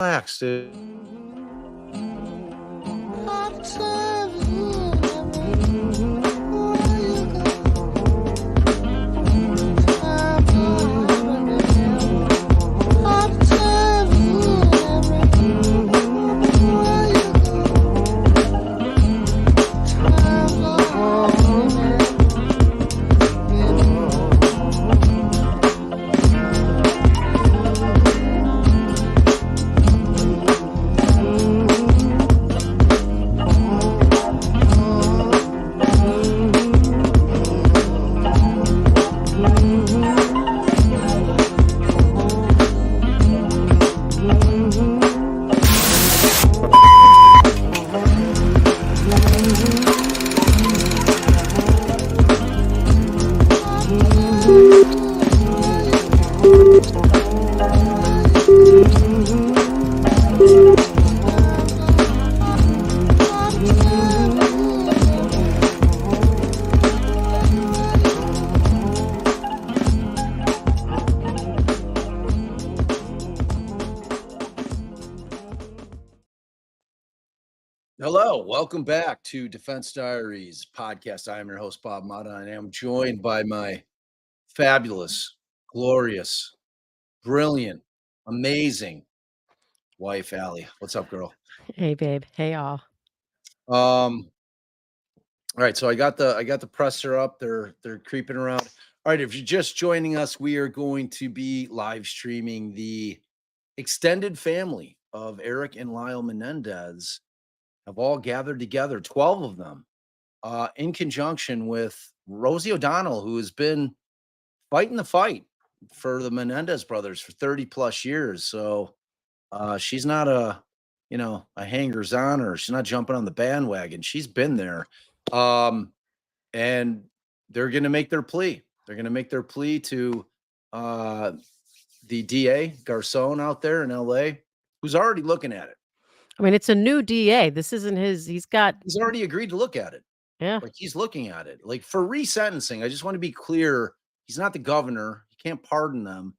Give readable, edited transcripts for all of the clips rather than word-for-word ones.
Relax, dude. Hello, welcome back to Defense Diaries podcast. I am your host, Bob Mata, and I am joined by my fabulous, glorious, brilliant, amazing wife, Allie. What's up, girl? Hey, babe. Hey, all. All right, so I got the presser up. They're creeping around. All right, if you're just joining us, we are going to be live streaming the extended family of Erik and Lyle Menendez have all gathered together, 12 of them, in conjunction with Rosie O'Donnell, who has been fighting the fight for the Menendez brothers for 30 plus years. So she's not a hangers on, or she's not jumping on the bandwagon. She's been there. And they're going to make their plea. They're going to make their plea to the DA, Garcón, out there in LA, who's already looking at it. I mean, it's a new DA. This isn't his. He's already agreed to look at it. Yeah. Like, he's looking at it. Like, for resentencing, I just want to be clear. He's not the governor. He can't pardon them.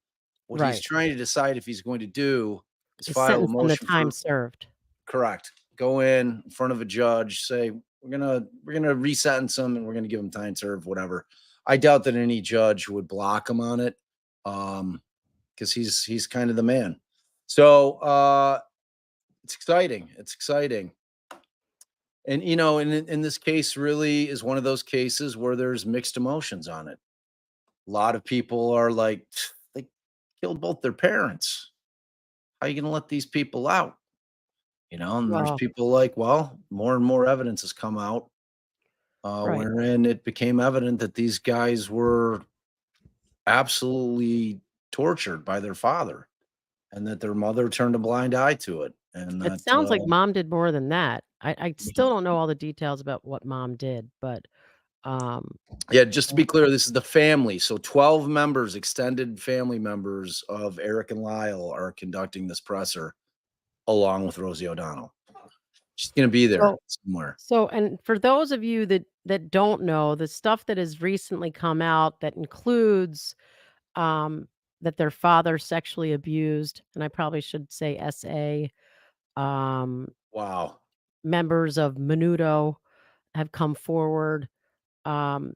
What he's trying to decide if he's going to do is file a motion the time served. Correct. Go in front of a judge, say, we're gonna resentence him and we're gonna give him time served, whatever. I doubt that any judge would block him on it, because he's kind of the man. So it's exciting. It's exciting. And, in this case really is one of those cases where there's mixed emotions on it. A lot of people are like, they killed both their parents. How are you going to let these people out? And there's people like, well, more and more evidence has come out, wherein it became evident that these guys were absolutely tortured by their father, and that their mother turned a blind eye to it. And it sounds like mom did more than that. I still don't know all the details about what mom did, but yeah, just to be clear, this is the family. So 12 members, extended family members of Erik and Lyle, are conducting this presser along with Rosie O'Donnell. She's going to be there somewhere. So, and for those of you that don't know, the stuff that has recently come out that includes that their father sexually abused, and I probably should say SA. Wow. Members of Menudo have come forward. And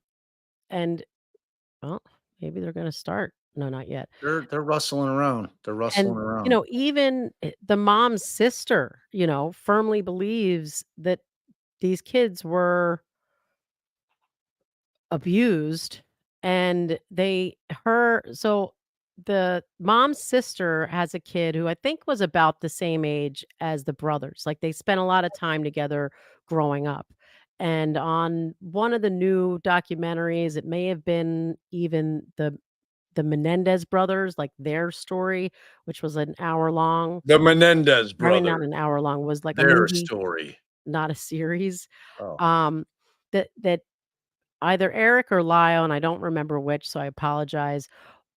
well, maybe they're going to start. No, not yet. They're rustling around. Even the mom's sister, firmly believes that these kids were abused, and so the mom's sister has a kid who I think was about the same age as the brothers. Like, they spent a lot of time together growing up. And on one of the new documentaries, it may have been even the Menendez brothers, like their story, which was an hour long. The Menendez brothers. Not an hour long, was like their a movie, story, not a series. That either Erik or Lyle, and I don't remember which, so I apologize,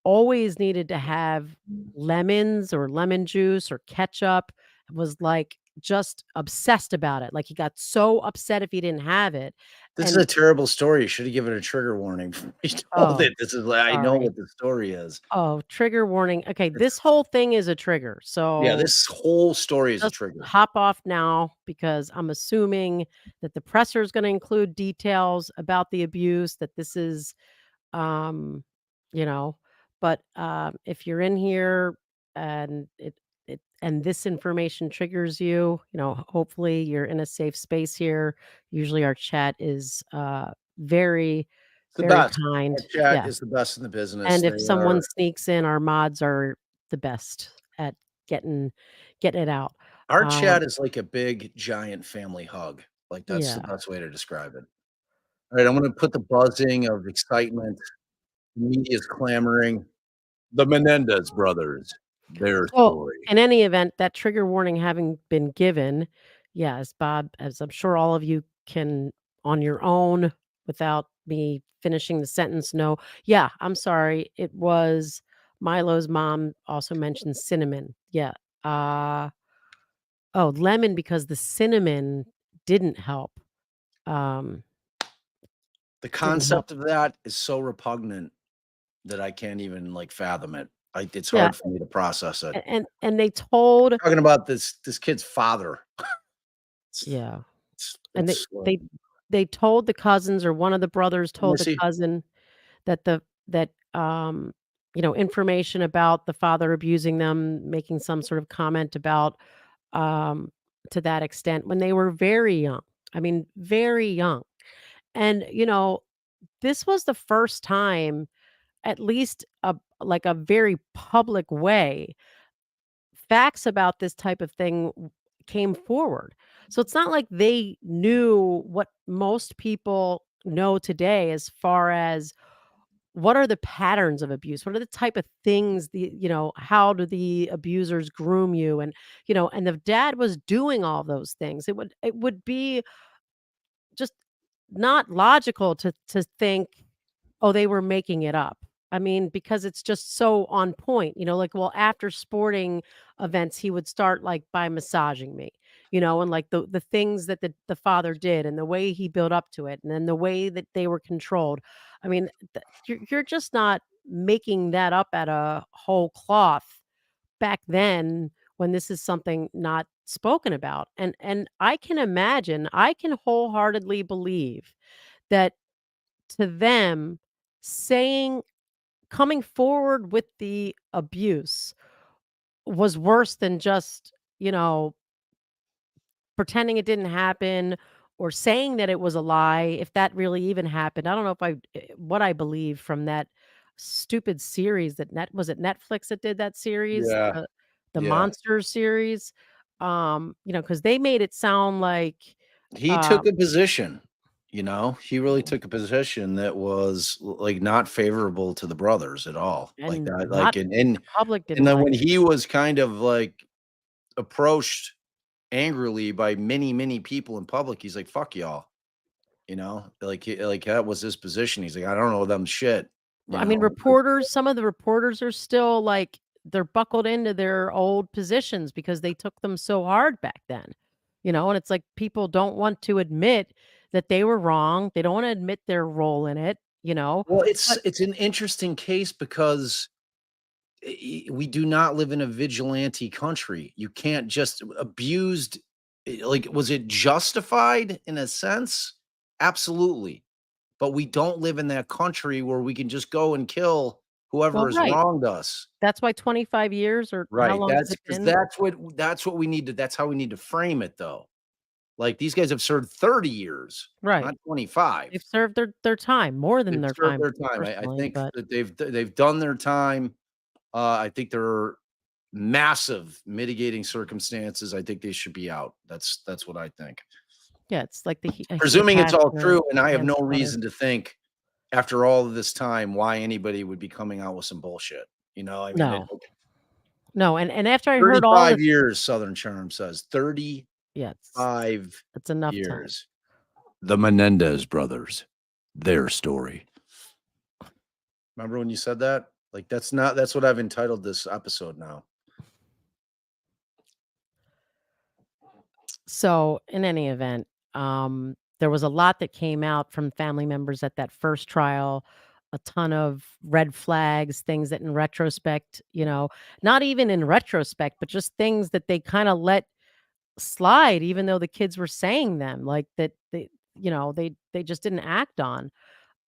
always needed to have lemons or lemon juice or ketchup. It was like just obsessed about it. Like, he got so upset if he didn't have it, This is and a terrible story. You should have given a trigger warning before you told oh, it. This is like I know sorry. what the story is. Oh, trigger warning. Okay, It's this whole thing is a trigger, yeah, so this whole story is a just trigger. hop off now because I'm assuming that the presser is gonna include details about the abuse, that this is, um, you know, but, if you're in here and and this information triggers you, hopefully you're in a safe space here. Usually our chat is, very, It's the very best. kind. Our chat Yeah. is the best in the business. And They if someone are sneaks in, our mods are the best at getting getting it out. our Um, chat is like a big giant family hug. Like that's the yeah. best way to describe it. All right, I'm gonna put the buzzing of excitement. The media is clamoring. The Menendez brothers, their So, story. in any event, that trigger warning having been given, yes, Bob, as I'm sure all of you can on your own without me finishing the sentence know, yeah, I'm sorry. It was Milo's mom also mentioned cinnamon. Yeah. Uh oh, lemon because the cinnamon didn't help. Um The didn't help. concept of that is so repugnant that I can't even like fathom it. It's Yeah. hard for me to process it. And they told Talking about this kid's father. It's yeah. And it's they told the cousins or one of the brothers let me told the see. cousin that that, information about the father abusing them, making some sort of comment about, um, to that extent when they were very young. I mean, very young. And, this was the first time, at least like a very public way, facts about this type of thing came forward. So it's not like they knew what most people know today as far as what are the patterns of abuse? What are the type of things how do the abusers groom you? And, and the dad was doing all those things. It would be just not logical to think, "Oh, they were making it up." I mean, because it's just so on point, like, well, after sporting events, he would start, like, by massaging me, and, like, the things that the father did and the way he built up to it, and then the way that they were controlled. I mean, you're just not making that up at a whole cloth back then when this is something not spoken about, and I can wholeheartedly believe that to them, saying coming forward with the abuse was worse than just, pretending it didn't happen or saying that it was a lie, if that really even happened. I don't know if what I believe from that stupid series that was it Netflix that did that series? Yeah, The yeah. Monsters series? Because they made it sound like, He took um a position, he really took a position that was like not favorable to the brothers at all. Like and that, not like the public and didn't then like when it. he was kind of like approached angrily by many, many people in public, he's like, "Fuck y'all." Like that was his position. He's like, "I don't know them shit," you I mean, know? some of the reporters are still like they're buckled into their old positions because they took them so hard back then. And it's like people don't want to admit that they were wrong. They don't want to admit their role in it. Well, it's But it's an interesting case because we do not live in a vigilante country. You can't just abused. Like, was it justified in a sense? Absolutely. But we don't live in that country where we can just go and kill whoever well, has right. wronged us. That's why 25 years or how Right. long has That's it because been? that's what we need to that's how we need to frame it though. Like these guys have served 30 years, Right. not 25. They've served their time, more than They've their served time their time. I personally, think but that they've done their time. I think there are massive mitigating circumstances. I think they should be out. That's what I think. yeah, it's like a heat of Presuming it's all passion true, and I have no against another. reason to think after all of this time why anybody would be coming out with some bullshit. I mean, No. No, and after I heard all 35 the years, Southern Charm says. yeah, 35 it's enough time. years. The Menendez brothers, their story. Remember when you said that? Like that's what I've entitled this episode now. So in any event, there was a lot that came out from family members at that first trial, a ton of red flags, things that in retrospect, not even in retrospect, but just things that they kind of let slide, even though the kids were saying them, like that they just didn't act on.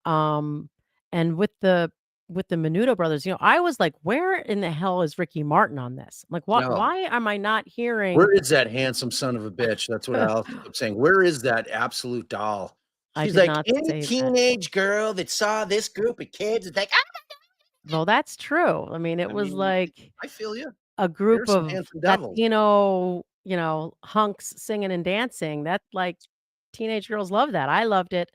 Um, and with the Menudo brothers, I was like, where in the hell is Ricky Martin on this? Like, what? No. Why am I not hearing? Where is that handsome son of a bitch? That's what I also kept saying. Where is that absolute doll? I She's did like, not any say that. teenage girl that saw this group of kids is like, Well, that's true. I mean, it I was mean, like I feel you. a group There's some of handsome devils. Latino, hunks singing and dancing. That like teenage girls love that. I loved it.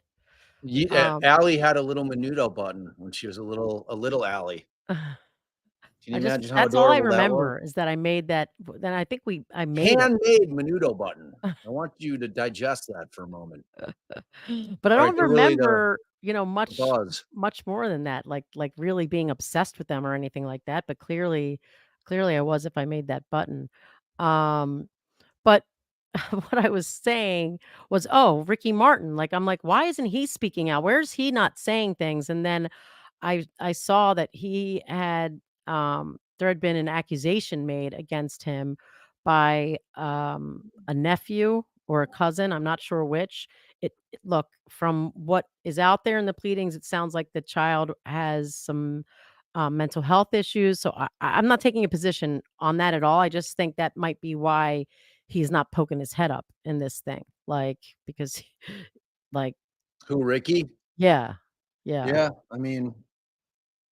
Um, Allie had a little Menudo button when she was a little Allie. Can you imagine how that's all I adorable that was? remember is that I made that. Then I think I made it. Handmade Menudo button. I want you to digest that for a moment. But I All right, don't get really remember, the much buzz. much more than that, like really being obsessed with them or anything like that, but clearly I was if I made that button. Um, but what I was saying was, oh, Ricky Martin, like I'm like, why isn't he speaking out? Where's he not saying things? And then I saw that he had there had been an accusation made against him by a nephew or a cousin, I'm not sure which. Look, from what is out there in the pleadings, it sounds like the child has some mental health issues. So I'm not taking a position on that at all. I just think that might be why he's not poking his head up in this thing, like because, like, Who, Ricky? yeah, yeah. Yeah, I mean,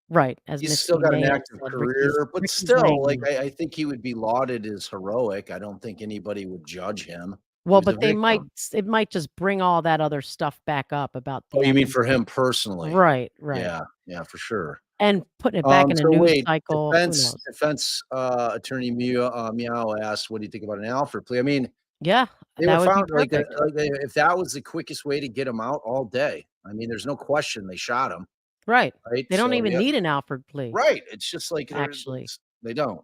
Right, as he's Miss still B. got an Mays active said, career, but Ricky's still, laying like, low. I think he would be lauded as heroic. I don't think anybody would judge him. He Well, was a but they might victim. it might just bring all that other stuff back up about Oh, the you mean for him accusation. personally? Right, right. Yeah, yeah, for sure. And putting it back in a So news wait, cycle, who knows? defense attorney Meow asked, "What do you think about an Alfred plea?" I mean, Yeah, they were that would be found perfect. if that was the quickest way to get him out all day. I mean, there's no question they shot him, Right. right? They don't So even yeah, need an Alfred plea, right. It's just like actually. they don't.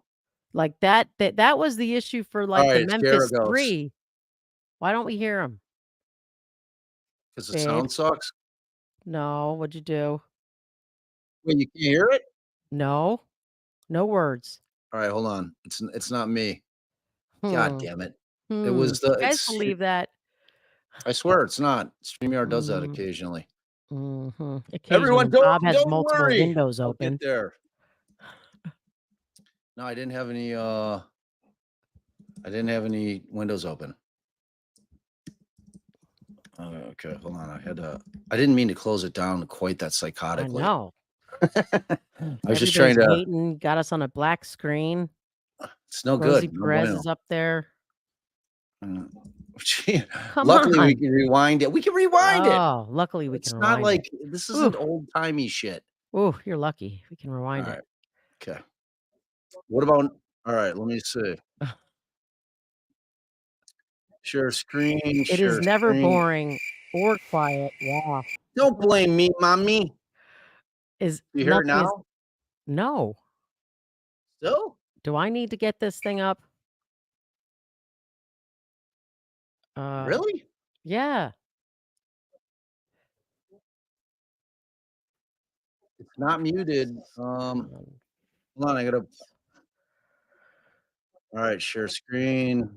Like, that was the issue for, All like, the right, it's Memphis Garagos 3. Why don't we hear him, because the babe? sound sucks. No, what'd you do? Wait, you can't hear it? No, no words. All right, hold on. It's not me. God Hmm, damn it! It hmm. was the You guys it's. believe that? I swear it's not. StreamYard does that Mm. occasionally. Mhm. Everyone, Occasionally, Bob has don't multiple worry. windows I'll get open. there. No, I didn't have any windows open. Okay, hold on. I didn't mean to close it down quite that I psychotically. know. I was just trying Everybody's to hating, got us on a black screen. it's no Rosie good. No Perez bueno. is up there. Uh, gee, Come luckily we on. can rewind it. We can rewind it. Oh, luckily we can It's not rewind like it. this Ooh, isn't old-timey shit. ooh, you're lucky. We can All rewind it. right. Okay. What about all right, let me see. It is Share never screen. boring or quiet. Yeah. Don't blame me, mommy. Is You hear it nothing is now? no. Still? Do I need to get this thing up? Uh, Really? yeah. It's not muted. Um, Hold on, I gotta all right, share screen.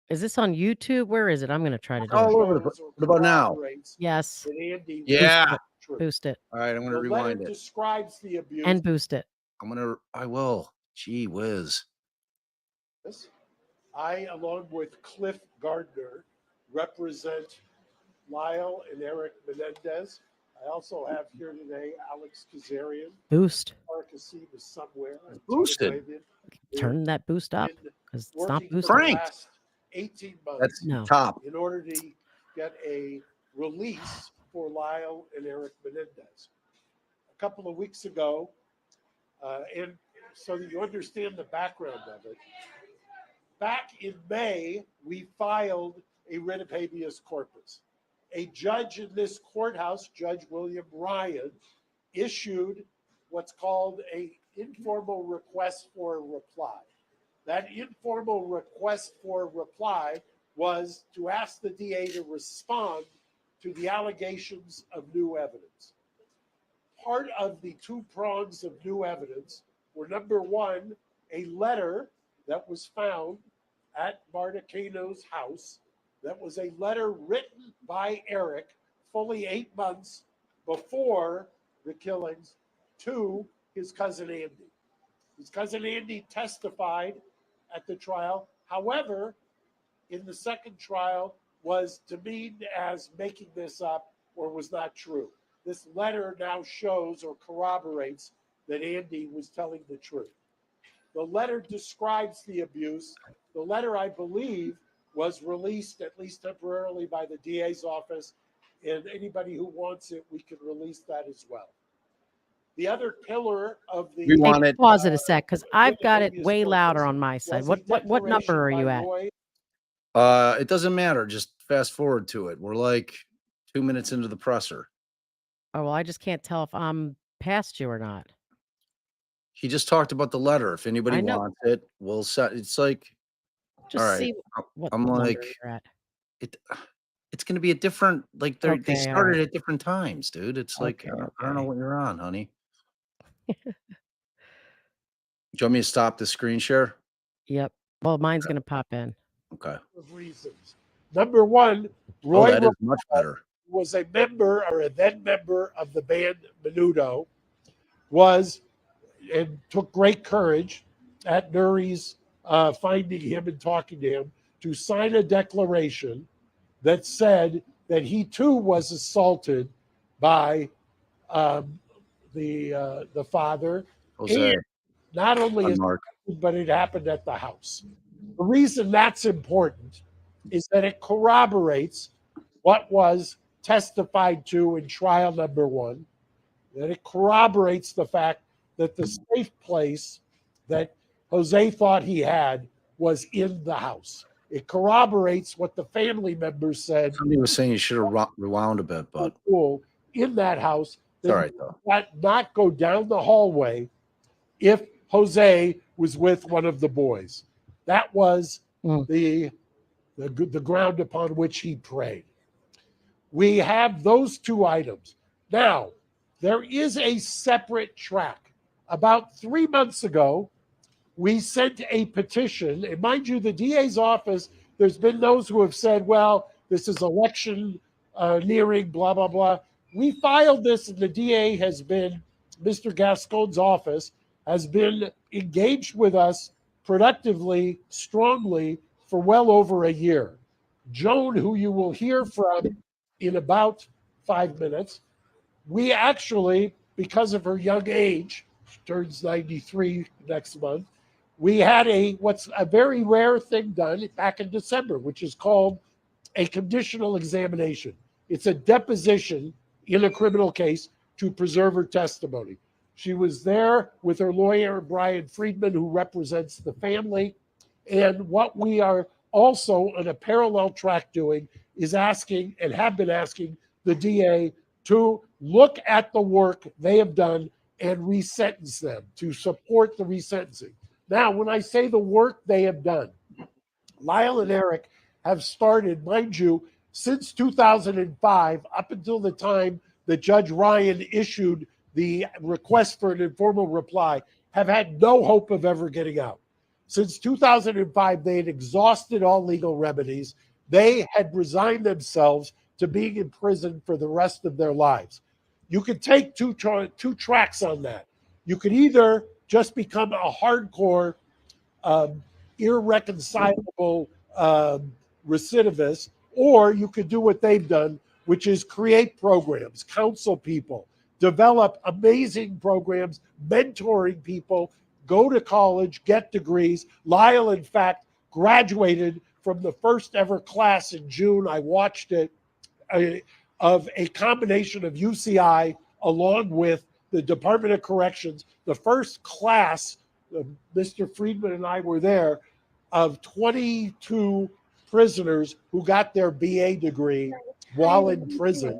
Is this on YouTube? Where is it? I'm gonna try to do it. All over the what about now? Yes. Boost Yeah. it. Boost it. All right, I'm gonna rewind it. And boost it. I will. Gee whiz. I, along with Cliff Gardner, represent Lyle and Erik Menendez. I also have here today Alex Kazarian. Boost. Arcasine is somewhere. Boosted. Turn that boost up because it's not Working for the boosted. Frank. last 18 months That's No. top. in order to get a release for Lyle and Erik Menendez. A couple of weeks ago, and so that you understand the background of it, back in May, we filed a writ of habeas corpus. A judge in this courthouse, Judge William Ryan, issued what's called a informal request for a reply. That informal request for reply was to ask the DA to respond to the allegations of new evidence. Part of the two prongs of new evidence were, number one, a letter that was found at Marta Cano's house. That was a letter written by Erik fully 8 months before the killings to his cousin Andy. His cousin Andy testified at the trial. However, in the second trial, was demeaned as making this up or was not true. This letter now shows or corroborates that Andy was telling the truth. The letter describes the abuse. The letter, I believe, was released at least temporarily by the DA's office, and anybody who wants it, we can release that as well. The other pillar of the We want it. Pause it a sec, because I've got it habeas way louder corpus on my side. was a What number declaration are by you at? Roy. It doesn't matter. Just fast forward to it. We're like 2 minutes into the presser. Oh, well, I just can't tell if I'm past you or not. He just talked about the letter. If anybody I know. wants it, we'll set. It's like, Just all right. see what I'm number like, you're at. it's going to be a different. Like they Okay, all started right. at different times, dude. It's like Okay, I don't know okay. what you're on, honey. Do you want me to stop the screen share? Yep. Well, mine's going to pop in. Okay. Of reasons. Number one, Oh, Roy that is much better. was a member or a then member of the band Menudo, was and took great courage at Nuri's finding him and talking to him to sign a declaration that said that he too was assaulted by the father, Jose, and not only is Mark. but it happened at the house. The reason that's important is that it corroborates what was testified to in trial number one, that it corroborates the fact that the safe place that Jose thought he had was in the house. It corroborates what the family members said. Somebody was saying you should have rewound a bit, but In that house, it's all right though. not go down the hallway if Jose was with one of the boys. That was the ground upon which he prayed. We have those two items. Now, there is a separate track. About 3 months ago, we sent a petition, and mind you, the DA's office, there's been those who have said, well, this is election nearing, blah, blah, blah. We filed this, and the DA has been, Mr. Gascon's office, has been engaged with us productively, strongly, for well over a year. Joan, who you will hear from in about 5 minutes, we actually, because of her young age, she turns 93 next month, we had what's a very rare thing done back in December, which is called a conditional examination. It's a deposition in a criminal case to preserve her testimony. She was there with her lawyer, Brian Friedman, who represents the family. And what we are also on a parallel track doing is asking, and have been asking, the DA to look at the work they have done and resentence them, to support the resentencing. Now, when I say the work they have done, Lyle and Erik have started, mind you, since 2005, up until the time that Judge Ryan issued the request for an informal reply, have had no hope of ever getting out. Since 2005, they had exhausted all legal remedies. They had resigned themselves to being in prison for the rest of their lives. You could take two tracks on that. You could either just become a hardcore, irreconcilable recidivist, or you could do what they've done, which is create programs, counsel people, develop amazing programs, mentoring people, go to college, get degrees. Lyle, in fact, graduated from the first ever class in June. I watched it, of a combination of UCI along with the Department of Corrections. The first class, Mr. Friedman and I were there, of 22 prisoners who got their BA degree while in prison.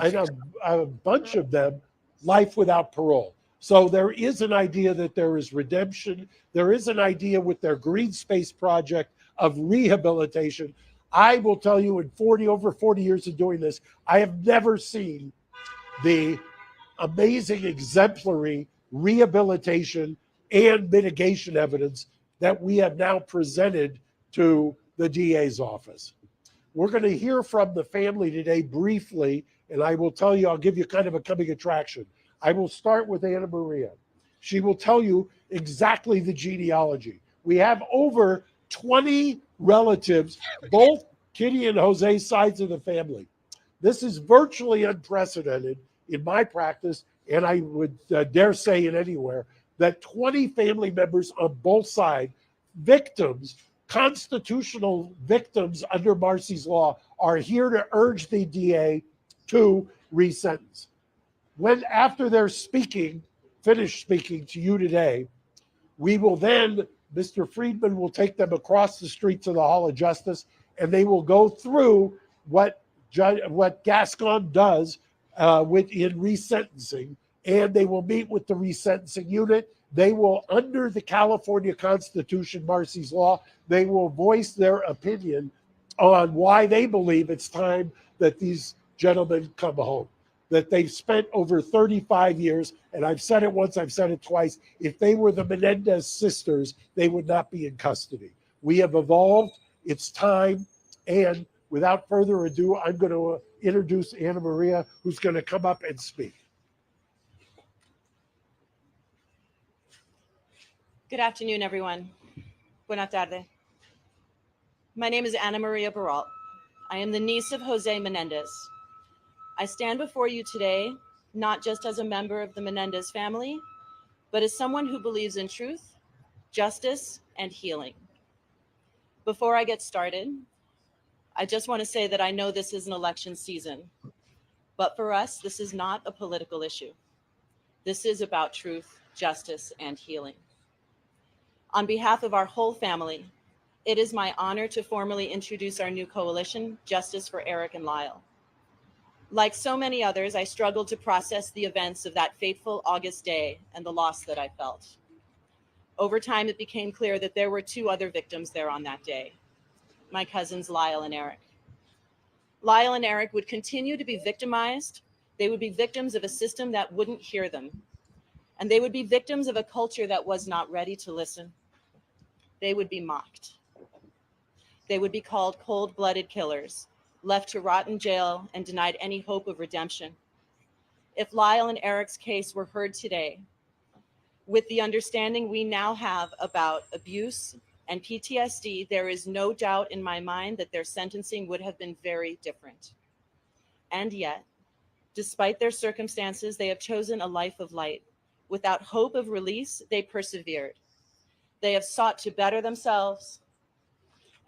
And a bunch of them, life without parole. So there is an idea that there is redemption. There is an idea with their green space project of rehabilitation. I will tell you, in over 40 years of doing this, I have never seen the amazing exemplary rehabilitation and mitigation evidence that we have now presented to the DA's office. We're going to hear from the family today briefly, and I will tell you, I'll give you kind of a coming attraction. I will start with Anna Maria. She will tell you exactly the genealogy. We have over 20 relatives, both Kitty and Jose's sides of the family. This is virtually unprecedented in my practice, and I would dare say it anywhere, that 20 family members on both sides, victims, constitutional victims under Marcy's law, are here to urge the DA to resentence. When, after they're finished speaking to you today, we will then, Mr. Friedman will take them across the street to the Hall of Justice, and they will go through what Garcón does in resentencing, and they will meet with the resentencing unit. They will, under the California Constitution, Marcy's law, they will voice their opinion on why they believe it's time that these gentlemen come home. That they've spent over 35 years, and I've said it once, I've said it twice, if they were the Menendez sisters, they would not be in custody. We have evolved, it's time, and without further ado, I'm going to introduce Anna Maria, who's going to come up and speak. Good afternoon, everyone. Buenas tardes. My name is Ana Maria Baralt. I am the niece of Jose Menendez. I stand before you today, not just as a member of the Menendez family, but as someone who believes in truth, justice, and healing. Before I get started, I just want to say that I know this is an election season, but for us, this is not a political issue. This is about truth, justice, and healing. On behalf of our whole family, it is my honor to formally introduce our new coalition, Justice for Erik and Lyle. Like so many others, I struggled to process the events of that fateful August day and the loss that I felt. Over time, it became clear that there were two other victims there on that day, my cousins Lyle and Erik. Lyle and Erik would continue to be victimized. They would be victims of a system that wouldn't hear them. And they would be victims of a culture that was not ready to listen. They would be mocked. They would be called cold-blooded killers, left to rot in jail and denied any hope of redemption. If Lyle and Erik's case were heard today, with the understanding we now have about abuse and PTSD, there is no doubt in my mind that their sentencing would have been very different. And yet, despite their circumstances, they have chosen a life of light. Without hope of release, they persevered. They have sought to better themselves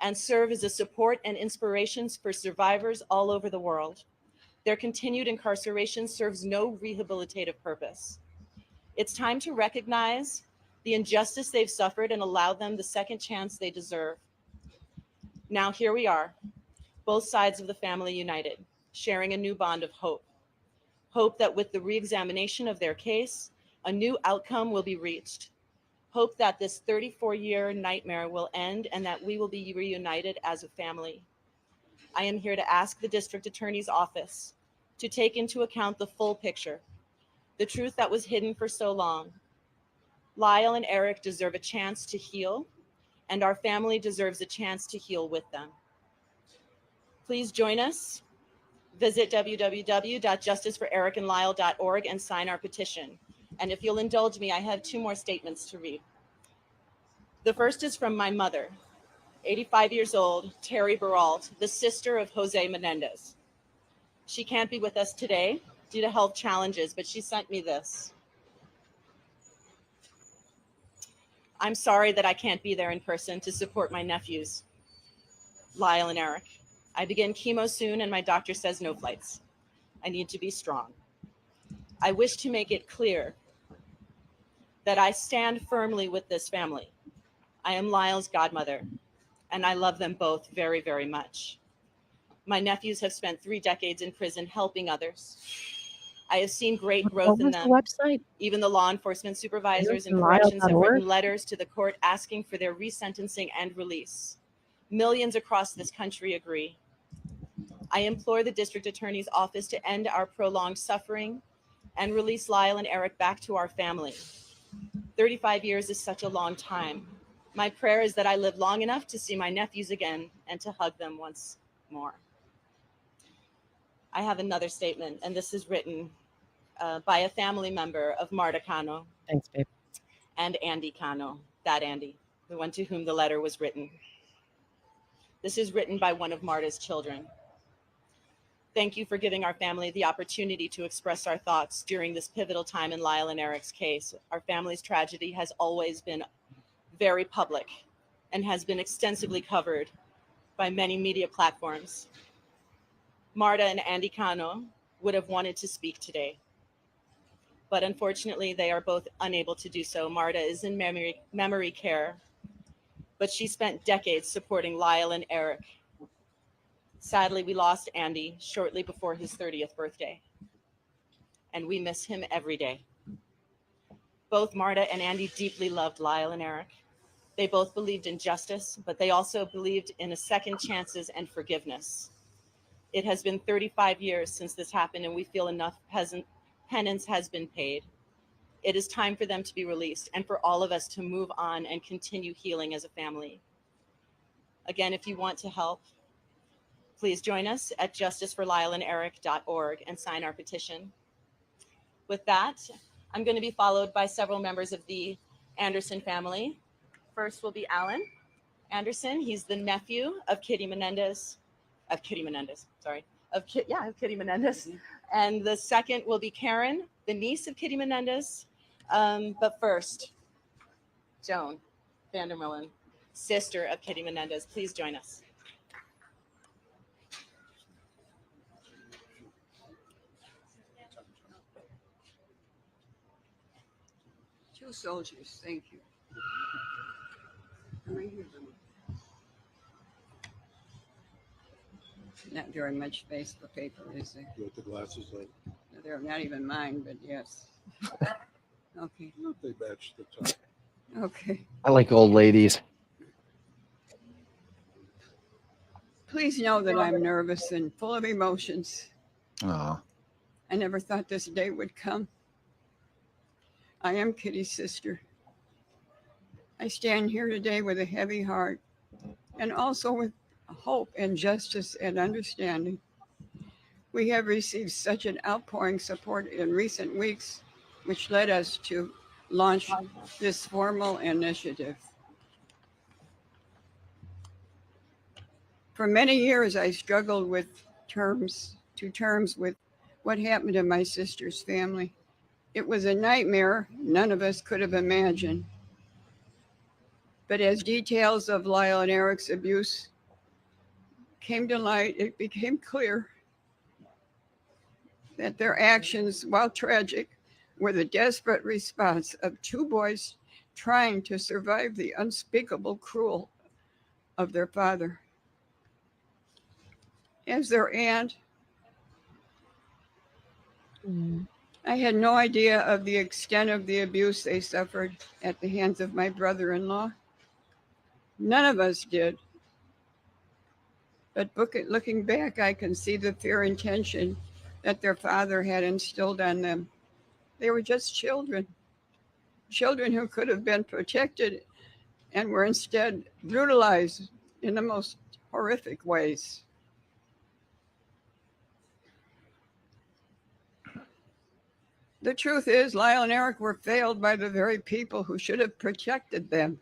and serve as a support and inspiration for survivors all over the world. Their continued incarceration serves no rehabilitative purpose. It's time to recognize the injustice they've suffered and allow them the second chance they deserve. Now here we are, both sides of the family united, sharing a new bond of hope. Hope that with the re-examination of their case, a new outcome will be reached. Hope that this 34-year nightmare will end and that we will be reunited as a family. I am here to ask the district attorney's office to take into account the full picture, the truth that was hidden for so long. Lyle and Erik deserve a chance to heal, and our family deserves a chance to heal with them. Please join us. Visit www.justiceforerikandlyle.org and sign our petition. And if you'll indulge me, I have two more statements to read. The first is from my mother, 85 years old, Terry Baralt, the sister of Jose Menendez. She can't be with us today due to health challenges, but she sent me this. I'm sorry that I can't be there in person to support my nephews, Lyle and Erik. I begin chemo soon and my doctor says no flights. I need to be strong. I wish to make it clear that I stand firmly with this family. I am Lyle's godmother, and I love them both very, very much. My nephews have spent 3 decades in prison helping others. I have seen great What growth in was the them. website? Even the law enforcement supervisors and Lyle corrections have .org? written letters to the court asking for their resentencing and release. Millions across this country agree. I implore the district attorney's office to end our prolonged suffering and release Lyle and Erik back to our family. 35 years is such a long time. My prayer is that I live long enough to see my nephews again and to hug them once more. I have another statement, and this is written by a family member of Marta Cano Thanks, babe. and Andy Cano, that Andy, the one to whom the letter was written. This is written by one of Marta's children. Thank you for giving our family the opportunity to express our thoughts during this pivotal time in Lyle and Erik's case. Our family's tragedy has always been very public and has been extensively covered by many media platforms. Marta and Andy Cano would have wanted to speak today, but unfortunately they are both unable to do so. Marta is in memory care, but she spent decades supporting Lyle and Erik. Sadly, we lost Andy shortly before his 30th birthday, and we miss him every day. Both Marta and Andy deeply loved Lyle and Erik. They both believed in justice, but they also believed in a second chances and forgiveness. It has been 35 years since this happened, and we feel enough penance has been paid. It is time for them to be released and for all of us to move on and continue healing as a family. Again, if you want to help, please join us at justiceforlyleanderik.org and sign our petition. With that, I'm going to be followed by several members of the Anderson family. First will be Alan Anderson. He's the nephew of Kitty Menendez. Of Kitty Menendez. And the second will be Karen, the niece of Kitty Menendez. But first, Joan Vandermillen, sister of Kitty Menendez. Please join us. Two soldiers, thank you. Right here. Not very much space for paper, is there? You want the glasses on? No, they're not even mine, but yes. Okay, They match the top. okay. I like old ladies. Please know that I'm nervous and full of emotions. Oh, I never thought this day would come. I am Kitty's sister. I stand here today with a heavy heart and also with hope and justice and understanding. We have received such an outpouring support in recent weeks, which led us to launch this formal initiative. For many years, I struggled with terms with what happened to my sister's family. It was a nightmare none of us could have imagined. But as details of Lyle and Erik's abuse came to light, it became clear that their actions, while tragic, were the desperate response of two boys trying to survive the unspeakable cruelty of their father. As their aunt, I had no idea of the extent of the abuse they suffered at the hands of my brother-in-law. None of us did. But looking back, I can see the fear and tension that their father had instilled on them. They were just children who could have been protected and were instead brutalized in the most horrific ways. The truth is, Lyle and Erik were failed by the very people who should have protected them,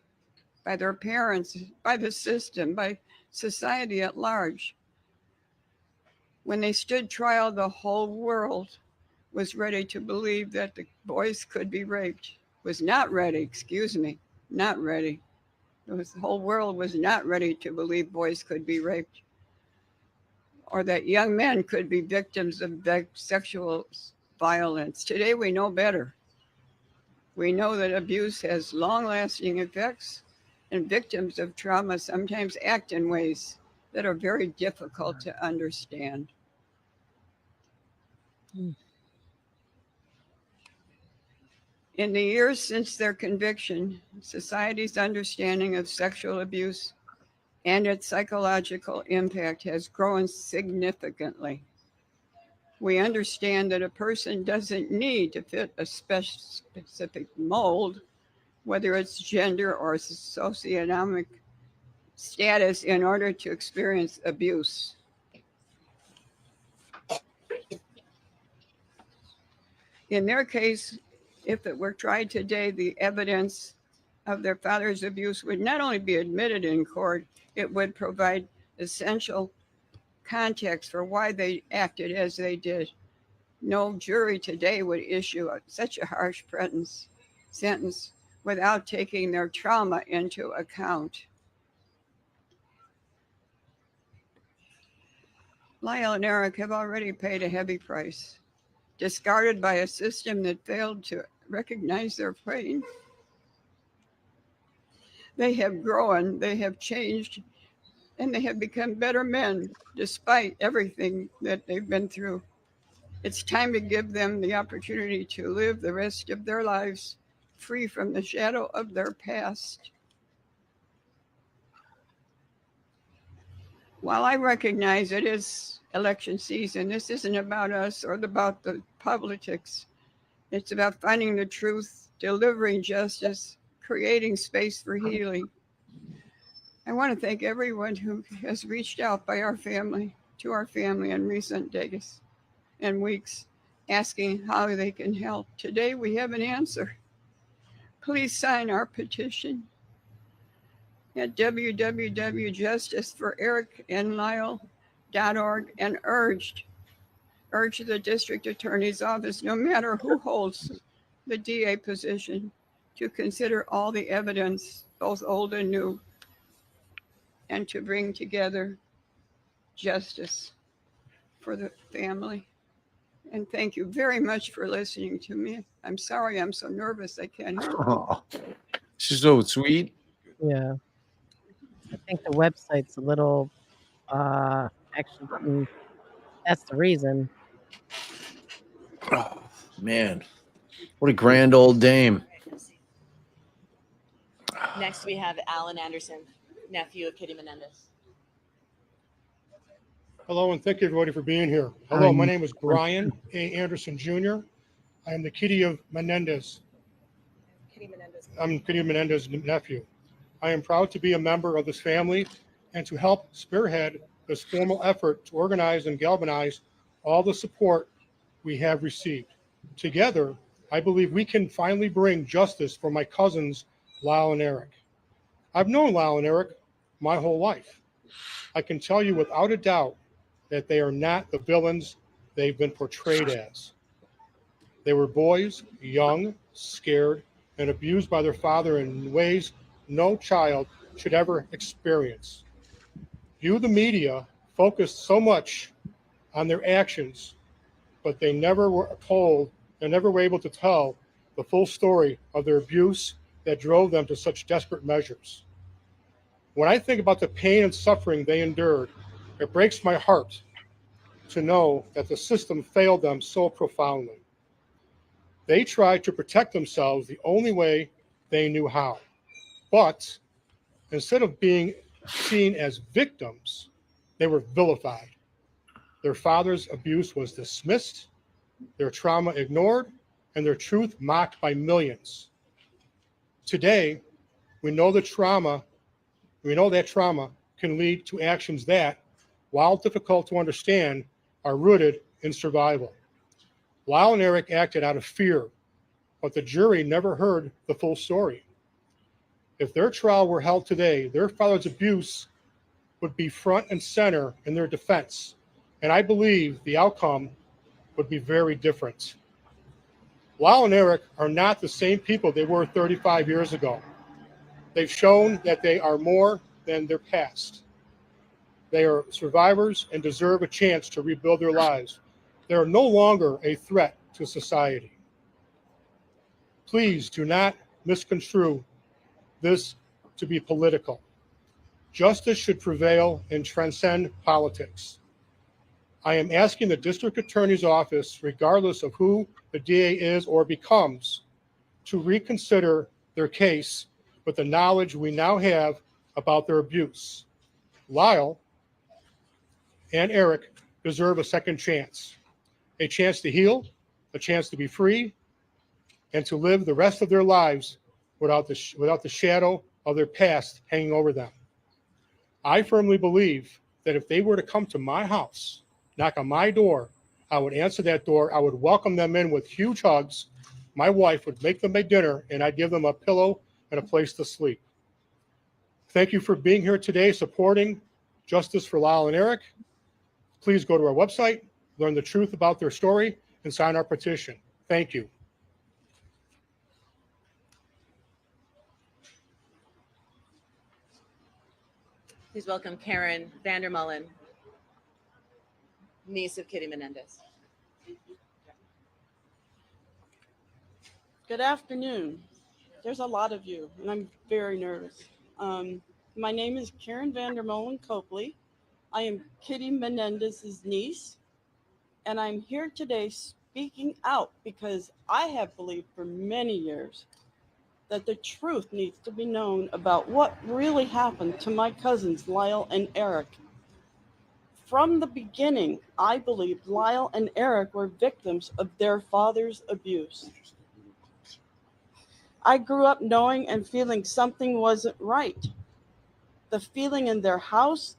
by their parents, by the system, by society at large. When they stood trial, the whole world was ready to believe that the boys could be raped. Was not ready, not ready. The whole world was not ready to believe boys could be raped, or that young men could be victims of sexual violence. Today we know better. We know that abuse has long-lasting effects, and victims of trauma sometimes act in ways that are very difficult to understand. In the years since their conviction, society's understanding of sexual abuse and its psychological impact has grown significantly. We understand that a person doesn't need to fit a specific mold, whether it's gender or socioeconomic status, in order to experience abuse. In their case, if it were tried today, the evidence of their father's abuse would not only be admitted in court, it would provide essential context for why they acted as they did. No jury today would issue such a harsh sentence without taking their trauma into account. Lyle and Erik have already paid a heavy price, discarded by a system that failed to recognize their pain. They have grown, they have changed, and they have become better men despite everything that they've been through. It's time to give them the opportunity to live the rest of their lives free from the shadow of their past. While I recognize it is election season, this isn't about us or about the politics. It's about finding the truth, delivering justice, creating space for healing. I want to thank everyone who has reached out to our family in recent days and weeks, asking how they can help. Today we have an answer. Please sign our petition at www.justiceforerikandlyle.org and urge the district attorney's office, no matter who holds the DA position, to consider all the evidence, both old and new, and to bring together justice for the family. And thank you very much for listening to me. I'm sorry I'm so nervous I can't hear. Oh, she's so sweet. Yeah. I think the website's a little, actually, that's the reason. Oh, man, what a grand old dame. Next, we have Alan Anderson, nephew of Kitty Menendez. Hello, and thank you everybody for being here. Hello, my name is Brian A. Anderson Jr. I am the Kitty of Menendez. I'm Kitty Menendez's nephew. I am proud to be a member of this family and to help spearhead this formal effort to organize and galvanize all the support we have received. Together, I believe we can finally bring justice for my cousins, Lyle and Erik. I've known Lyle and Erik my whole life. I can tell you without a doubt that they are not the villains they've been portrayed as. They were boys, young, scared, and abused by their father in ways no child should ever experience. You, the media, focused so much on their actions, but they never were able to tell the full story of their abuse that drove them to such desperate measures. When I think about the pain and suffering they endured, it breaks my heart to know that the system failed them so profoundly. They tried to protect themselves the only way they knew how. But instead of being seen as victims, they were vilified. Their father's abuse was dismissed, their trauma ignored, and their truth mocked by millions. Today, we know that trauma can lead to actions that, while difficult to understand, are rooted in survival. Lyle and Erik acted out of fear, but the jury never heard the full story. If their trial were held today, their father's abuse would be front and center in their defense, and I believe the outcome would be very different. Lyle and Erik are not the same people they were 35 years ago. They've shown that they are more than their past. They are survivors and deserve a chance to rebuild their lives. They are no longer a threat to society. Please do not misconstrue this to be political. Justice should prevail and transcend politics. I am asking the district attorney's office, regardless of who the DA is or becomes, to reconsider their case with the knowledge we now have about their abuse. Lyle and Erik deserve a second chance to heal, a chance to be free, and to live the rest of their lives without the shadow of their past hanging over them. I firmly believe that if they were to come to my house, knock on my door, I would answer that door. I would welcome them in with huge hugs. My wife would make them a dinner, and I'd give them a pillow and a place to sleep. Thank you for being here today, supporting Justice for Lyle and Erik. Please go to our website, learn the truth about their story, and sign our petition. Thank you. Please welcome Karen Vandermullen, niece of Kitty Menendez. Good afternoon. There's a lot of you, and I'm very nervous. My name is Karen Vandermullen Copley. I am Kitty Menendez's niece, and I'm here today speaking out because I have believed for many years that the truth needs to be known about what really happened to my cousins, Lyle and Erik. From the beginning, I believed Lyle and Erik were victims of their father's abuse. I grew up knowing and feeling something wasn't right. The feeling in their house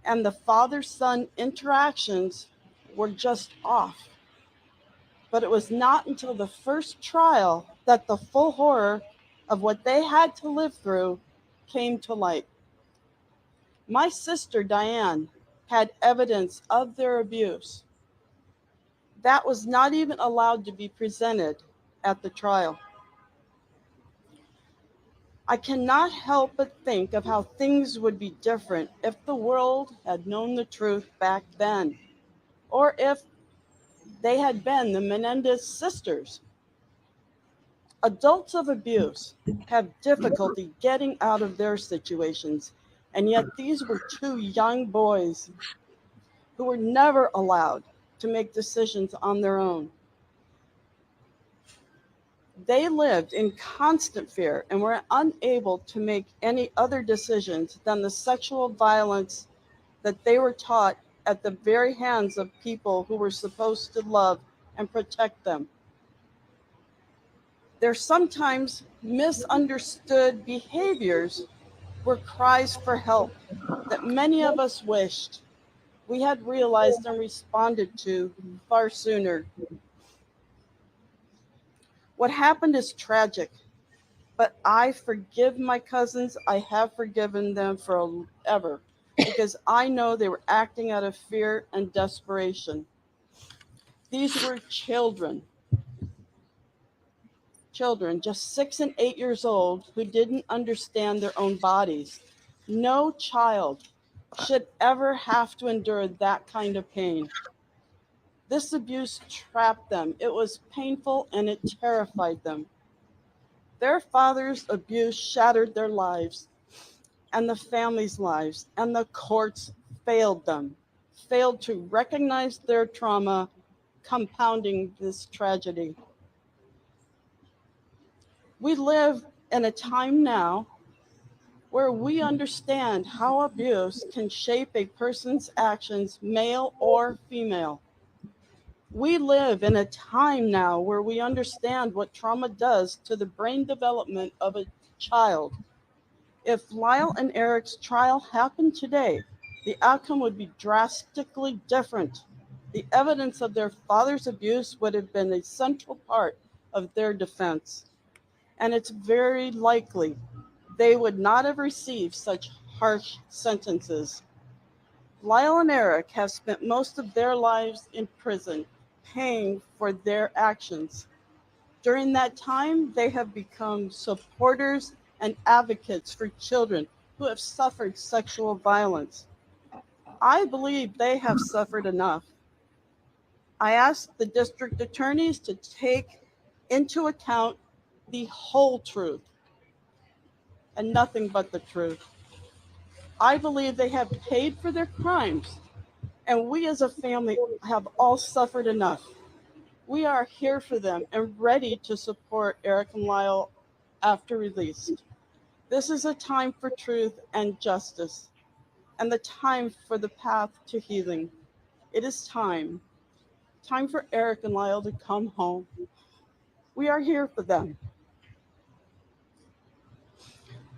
and the father-son interactions were just off. But it was not until the first trial that the full horror of what they had to live through came to light. My sister, Diane, had evidence of their abuse. That was not even allowed to be presented at the trial. I cannot help but think of how things would be different if the world had known the truth back then, or if they had been the Menendez sisters. Adults of abuse have difficulty getting out of their situations, and yet these were two young boys who were never allowed to make decisions on their own. They lived in constant fear and were unable to make any other decisions than the sexual violence that they were taught at the very hands of people who were supposed to love and protect them. Their sometimes misunderstood behaviors were cries for help that many of us wished we had realized and responded to far sooner. What happened is tragic, but I forgive my cousins. I have forgiven them forever because I know they were acting out of fear and desperation. These were children, just 6 and 8 years old, who didn't understand their own bodies. No child should ever have to endure that kind of pain. This abuse trapped them. It was painful and it terrified them. Their father's abuse shattered their lives and the family's lives, and the courts failed them, failed to recognize their trauma, compounding this tragedy. We live in a time now where we understand how abuse can shape a person's actions, male or female. We live in a time now where we understand what trauma does to the brain development of a child. If Lyle and Erik's trial happened today, the outcome would be drastically different. The evidence of their father's abuse would have been a central part of their defense. And it's very likely they would not have received such harsh sentences. Lyle and Erik have spent most of their lives in prison, paying for their actions. During that time, they have become supporters and advocates for children who have suffered sexual violence. I believe they have suffered enough. I ask the district attorneys to take into account the whole truth and nothing but the truth. I believe they have paid for their crimes, and we as a family have all suffered enough. We are here for them and ready to support Erik and Lyle after release. This is a time for truth and justice, and the time for the path to healing. It is time for Erik and Lyle to come home. We are here for them.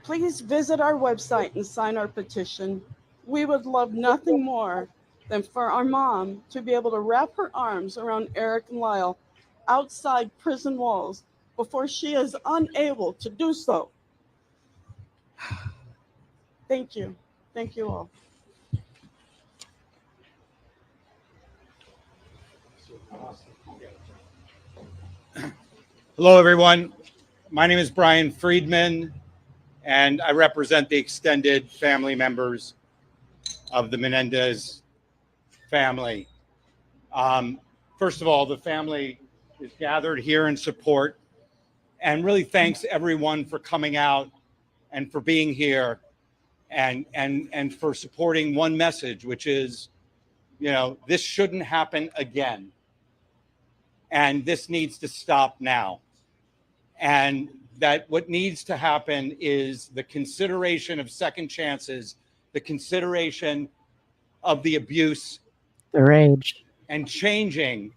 Please visit our website and sign our petition. We would love nothing more than for our mom to be able to wrap her arms around Erik and Lyle outside prison walls before she is unable to do so. Thank you. Thank you all. Hello, everyone. My name is Brian Friedman, and I represent the extended family members of the Menendez family. First of all, the family is gathered here in support, and really thanks everyone for coming out and for being here and for supporting one message, which is, this shouldn't happen again. And this needs to stop now. And that what needs to happen is the consideration of second chances, the consideration of the abuse, Their age. and changing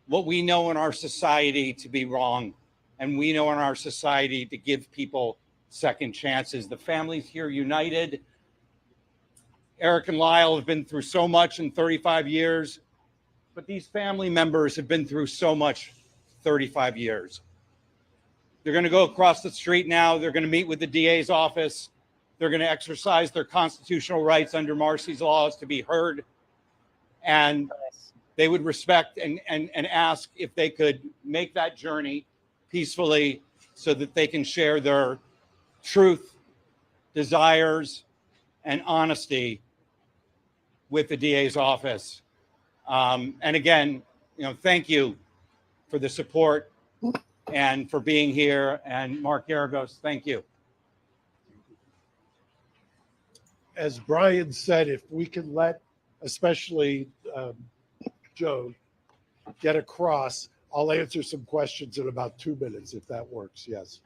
what we know in our society to be wrong. And we know in our society to give people second chances. The families here united. Erik and Lyle have been through so much in 35 years, but these family members have been through so much 35 years. They're going to go across the street now. They're going to meet with the DA's office. They're going to exercise their constitutional rights under Marcy's laws to be heard. And they would respect and ask if they could make that journey peacefully so that they can share their truth, desires, and honesty with the DA's office. And again, thank you for the support and for being here. And Mark Garagos, thank you. As Brian said, if we can let, especially Joe, get across, I'll answer some questions in about 2 minutes, if that works. Yes.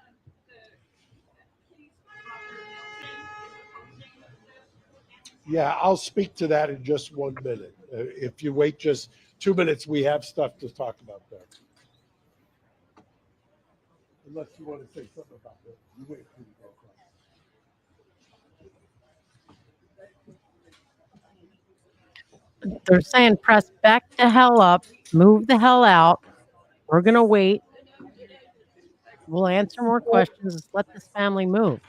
Yeah, I'll speak to that in just 1 minute. If you wait just 2 minutes, we have stuff to talk about there. Unless you want to say something about that. You wait for me to go across. They're saying press back the hell up, move the hell out. We're going to wait. We'll answer more questions. Let's let this family move.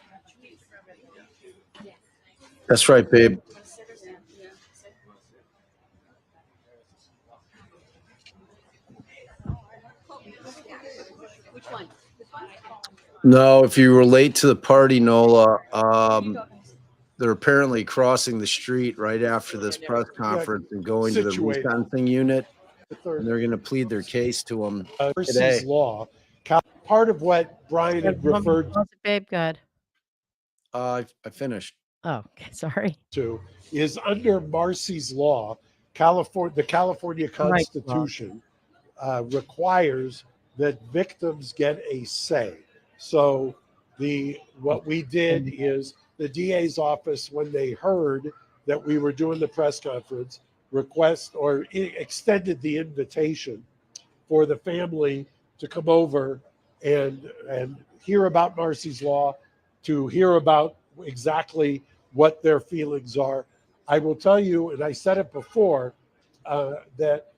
That's right, babe. No, if you were late to the party, Nola, they're apparently crossing the street right after this press conference and going to the resentencing unit, and they're going to plead their case to them today. Marcy's law, part of what Brian had referred Babe, good. I finished. Oh, okay, sorry. to is under Marcy's law, the California Constitution requires that victims get a say. So what we did is the DA's office, when they heard that we were doing the press conference, extended the invitation for the family to come over and hear about Marcy's law, to hear about exactly what their feelings are. I will tell you, and I said it before, that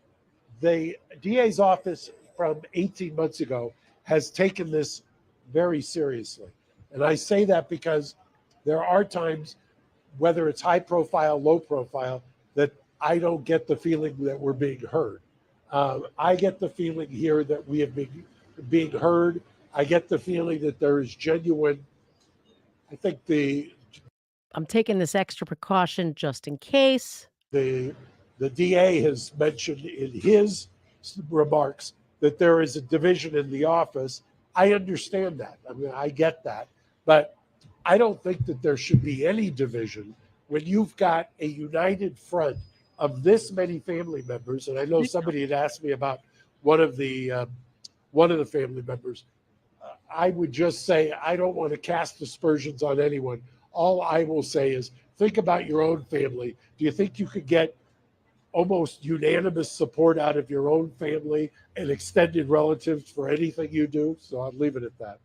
the DA's office from 18 months ago has taken this very seriously. And I say that because there are times, whether it's high profile, low profile, that I don't get the feeling that we're being heard. I get the feeling here that we have been being heard. I get the feeling that there is genuine, I think I'm taking this extra precaution just in case. the DA has mentioned in his remarks that there is a division in the office. I understand that. I mean, I get that. But I don't think that there should be any division when you've got a united front of this many family members. And I know somebody had asked me about one of the family members. I would just say I don't want to cast aspersions on anyone. All I will say is think about your own family. Do you think you could get almost unanimous support out of your own family and extended relatives for anything you do? So I'll leave it at that.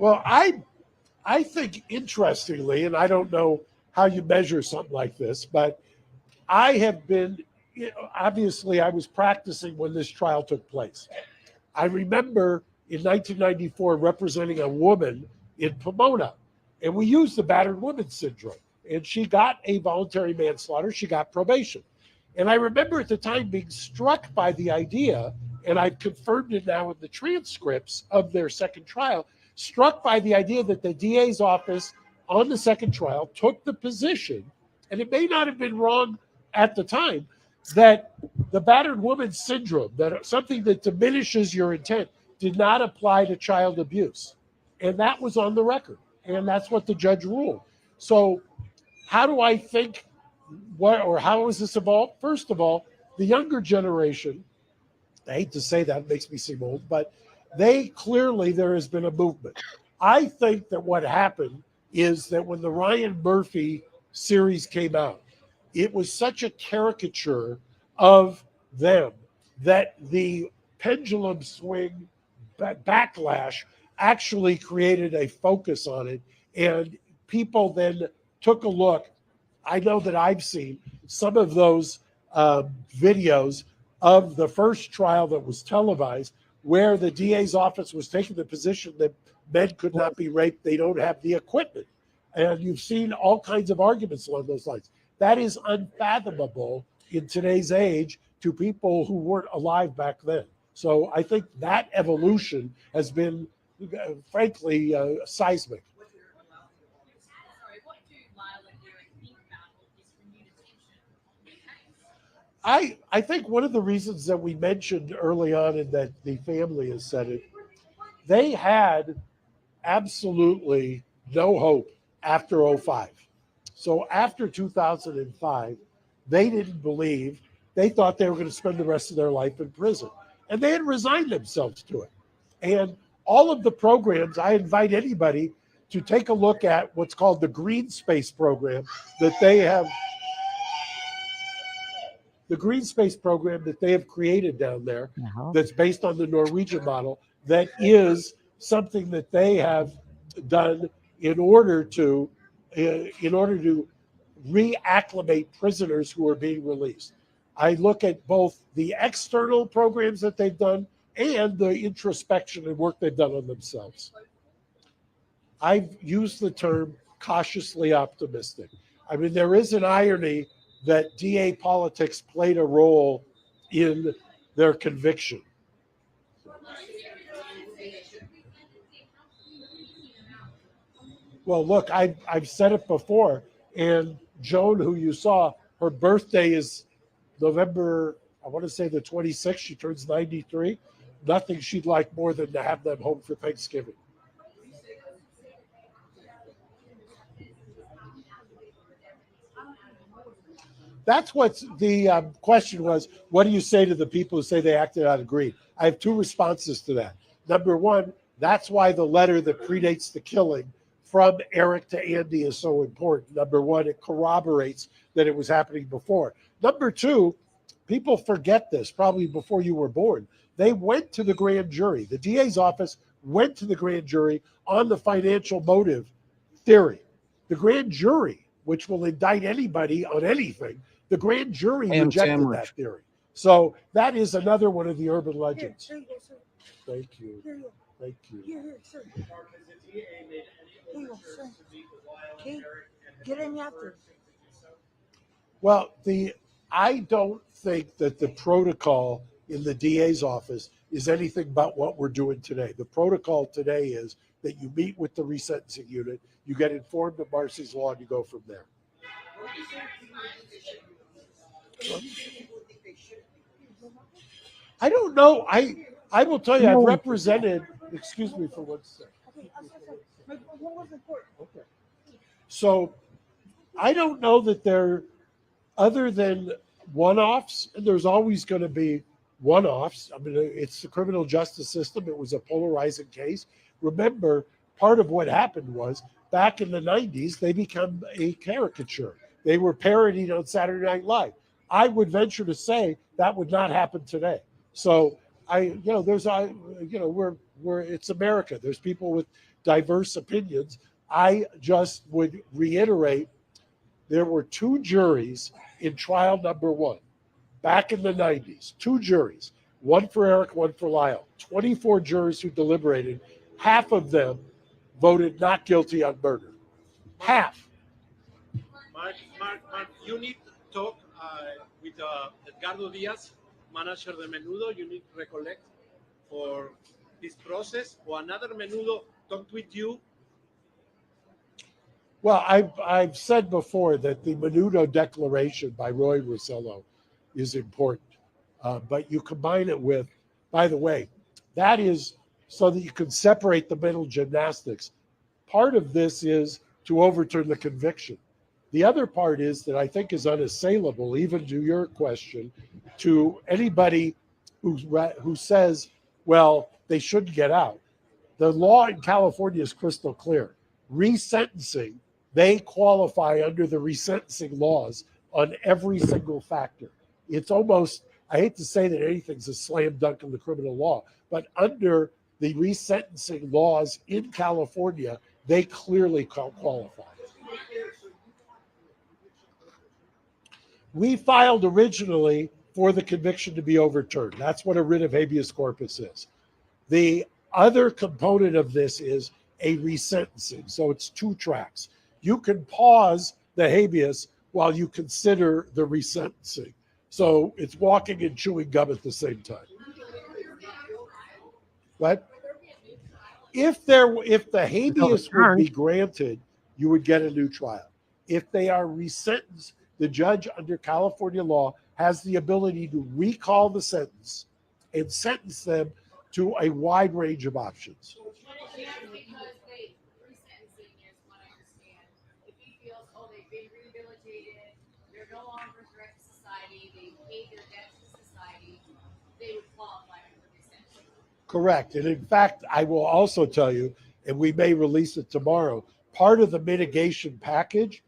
Well, I think interestingly, and I don't know how you measure something like this, but I have been, obviously I was practicing when this trial took place. I remember in 1994 representing a woman in Pomona, and we used the battered woman syndrome, and she got a voluntary manslaughter, she got probation. And I remember at the time being struck by the idea, and I've confirmed it now in the transcripts of their second trial, struck by the idea that the DA's office on the second trial took the position, and it may not have been wrong at the time, that the battered woman syndrome, that something that diminishes your intent, did not apply to child abuse. And that was on the record. And that's what the judge ruled. So how do I think how has this evolved? First of all, the younger generation, I hate to say that, it makes me seem old, but there has been a movement. I think that what happened is that when the Ryan Murphy series came out, it was such a caricature of them that the pendulum swing backlash actually created a focus on it. And people then took a look. I know that I've seen some of those videos of the first trial that was televised where the DA's office was taking the position that men could not be raped. They don't have the equipment. And you've seen all kinds of arguments along those lines. That is unfathomable in today's age to people who weren't alive back then. So I think that evolution has been, frankly, seismic. I think one of the reasons that we mentioned early on and that the family has said it, they had absolutely no hope after 2005. So after 2005, they didn't believe, they thought they were going to spend the rest of their life in prison. And they had resigned themselves to it. And all of the programs, I invite anybody to take a look at what's called the Green Space program that they have. The Green Space program that they have created down there, that's based on the Norwegian model, that is something that they have done in order to reacclimate prisoners who are being released. I look at both the external programs that they've done and the introspection and work they've done on themselves. I've used the term cautiously optimistic. I mean, there is an irony that DA politics played a role in their conviction. Well, look, I've said it before, and Joan, who you saw, her birthday is November, I want to say the 26th. She turns 93. Nothing she'd like more than to have them home for Thanksgiving. That's what the question was. What do you say to the people who say they acted out of greed? I have two responses to that. Number one, that's why the letter that predates the killing from Erik to Andy is so important. Number one, it corroborates that it was happening before. Number two, people forget this, probably before you were born. They went to the grand jury. The DA's office went to the grand jury on the financial motive theory. The grand jury, which will indict anybody on anything, the grand jury rejected that theory. So that is another one of the urban legends. Thank you. Thank you. Get in after. Well, I don't think that the protocol in the DA's office is anything but what we're doing today. The protocol today is that you meet with the resentencing unit, you get informed of Marcy's law, and you go from there. I don't know. I will tell you, No I've one- represented, excuse me for 1 second. Okay. So I don't know that they're, other than one-offs, and there's always going to be one-offs. I mean, it's the criminal justice system. It was a polarizing case. Remember, part of what happened was back in the 90s, they become a caricature. They were parodied on Saturday Night Live. I would venture to say that would not happen today. So it's America. There's people with diverse opinions. I just would reiterate, there were 2 juries in trial number 1 back in the 90s. 2 juries, one for Eric, one for Lyle. 24 jurors who deliberated. Half of them voted not guilty on murder. Half. Mark, you need to talk with Edgardo Diaz, manager de Menudo. You need to recollect for this process. Or another Menudo talked with you. Well, I've said before that the Menudo Declaration by Roy Rosello is important, but you combine it with, by the way, that is so that you can separate the mental gymnastics. Part of this is to overturn the conviction. The other part is that I think is unassailable, even to your question, to anybody who says, well, they shouldn't get out. The law in California is crystal clear. Resentencing, they qualify under the resentencing laws on every single factor. It's almost, I hate to say that anything's a slam dunk in the criminal law, but under the resentencing laws in California, they clearly qualify. We filed originally for the conviction to be overturned. That's what a writ of habeas corpus is. The other component of this is a resentencing. So it's 2 tracks. You can pause the habeas while you consider the resentencing. So it's walking and chewing gum at the same time. But if the habeas would be granted, you would get a new trial. If they are resentenced, the judge under California law has the ability to recall the sentence and sentence them to a wide range of options. Correct. And in fact, I will also tell you, and we may release it tomorrow, part of the mitigation package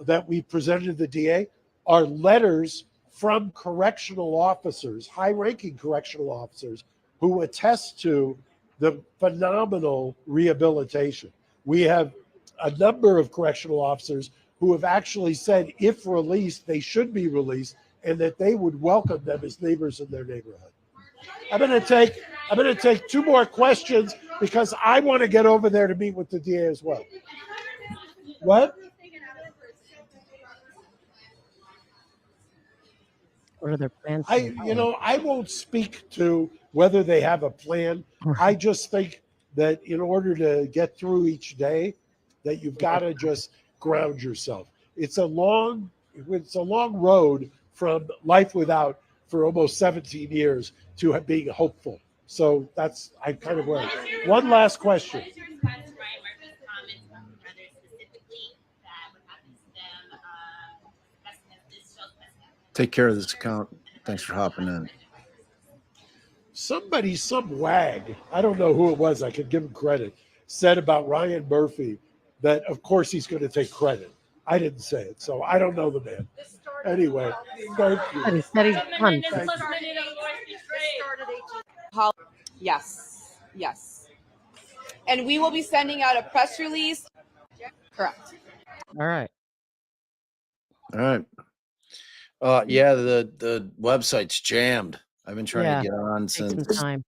that we presented to the DA are letters from correctional officers, high-ranking correctional officers, who attest to the phenomenal rehabilitation. We have a number of correctional officers who have actually said, if released, they should be released, and that they would welcome them as neighbors in their neighborhood. I'm going to take 2 more questions because I want to get over there to meet with the DA as well. What? What are their plans? I won't speak to whether they have a plan. I just think that in order to get through each day, that you've got to just ground yourself. It's a long road from life without for almost 17 years to being hopeful. So that's, I kind of worry. One last question. Take care of this account. Thanks for hopping in. Some wag, I don't know who it was, I could give him credit, said about Ryan Murphy that of course he's going to take credit. I didn't say it, so I don't know the man. Anyway, thank you. He said he's done. Yes. And we will be sending out a press release. Correct. All right. Yeah, the website's jammed. I've been trying to get on Take some since. time.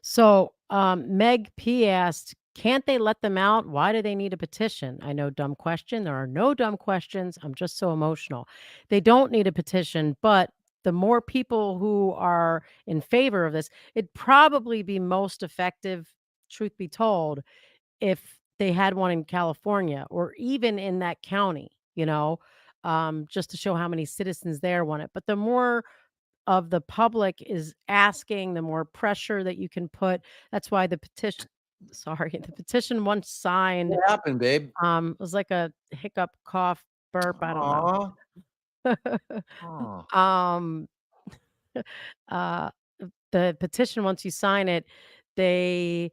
So Meg P asked, can't they let them out? Why do they need a petition? I know, dumb question. There are no dumb questions. I'm just so emotional. They don't need a petition, but the more people who are in favor of this, it'd probably be most effective, truth be told, if they had one in California or even in that county, just to show how many citizens there want it. But the more of the public is asking, the more pressure that you can put. That's why the petition the petition once signed, What happened, babe? was like a hiccup, cough, burp, I don't know. Aw. Um, uh, the petition, once you sign it, they,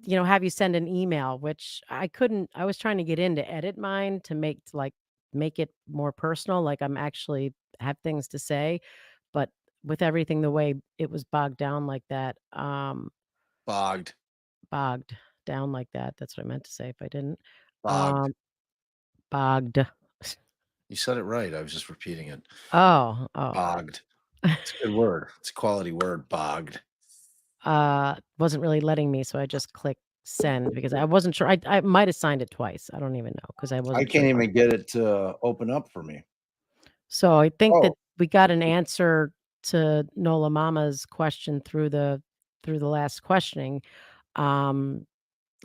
have you send an email, which I couldn't. I was trying to get in to edit mine to make it more personal, like I'm actually have things to say, but with everything the way it was bogged down like that, Bogged. bogged down like that. That's what I meant to say if I didn't. Bogged. Bogged. You said it right. I was just repeating it. Oh. Bogged. It's a good word. It's a quality word. Bogged. Wasn't really letting me, so I just clicked send because I wasn't sure. I might have signed it twice. I don't even know because I I wasn't can't sure. even get it to open up for me. So I think that Oh, we got an answer to Nola Mama's question through the last questioning. Um,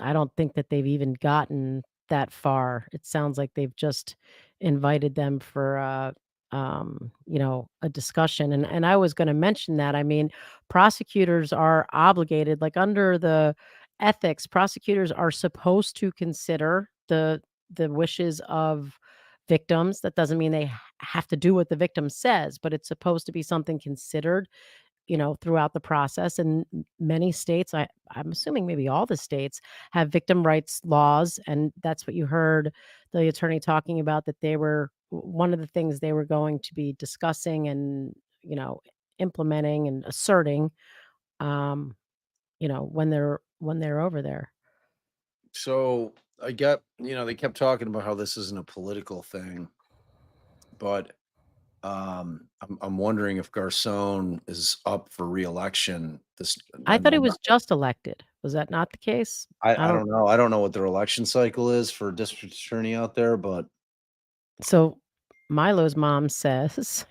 I don't think that they've even gotten that far. It sounds like they've just invited them for a discussion. And I was going to mention that. I mean, prosecutors are obligated, like under the ethics, prosecutors are supposed to consider the wishes of victims. That doesn't mean they have to do what the victim says, but it's supposed to be something considered, throughout the process. And many states, I'm assuming maybe all the states, have victim rights laws. And that's what you heard the attorney talking about, that they were one of the things they were going to be discussing and, implementing and asserting, um, when they're over there. so I got, they kept talking about how this isn't a political thing, but I'm wondering if Garcon is up for reelection. I thought he was just elected. Was that not the case? I don't know. I don't know what their election cycle is for district attorney out there, but So Milo's mom says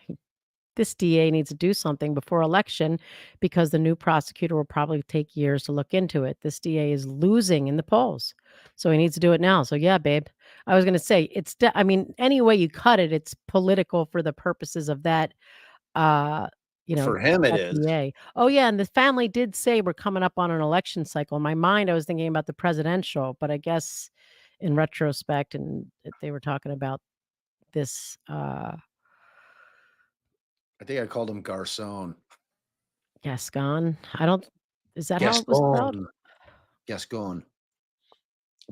this DA needs to do something before election because the new prosecutor will probably take years to look into it. This DA is losing in the polls. So he needs to do it now. So yeah, babe. I was going to say I mean, any way you cut it, it's political for the purposes of that for him it that is. DA. Oh yeah, and the family did say we're coming up on an election cycle. In my mind I was thinking about the presidential, but I guess in retrospect and they were talking about this I think I called him Garcon. Gascon. I don't Is that how it was spelled? Gascon.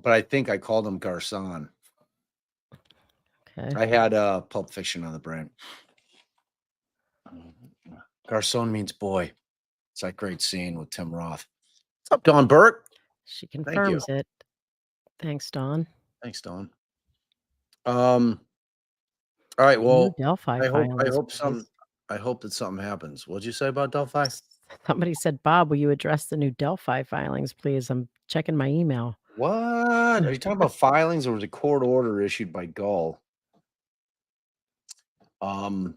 But I think I called him Garcon. Okay. I had Pulp Fiction on the brain. Garcon means boy. It's that great scene with Tim Roth. What's up, Don Burke? She confirms it. Thanks, Dawn. Thanks, Dawn. All right. Well, Delphi I filings, hope please. I hope that something happens. What'd you say about Delphi? Somebody said, Bob, will you address the new Delphi filings, please? I'm checking my email. What? Are you talking about filings or was it court order issued by Gull? Oh.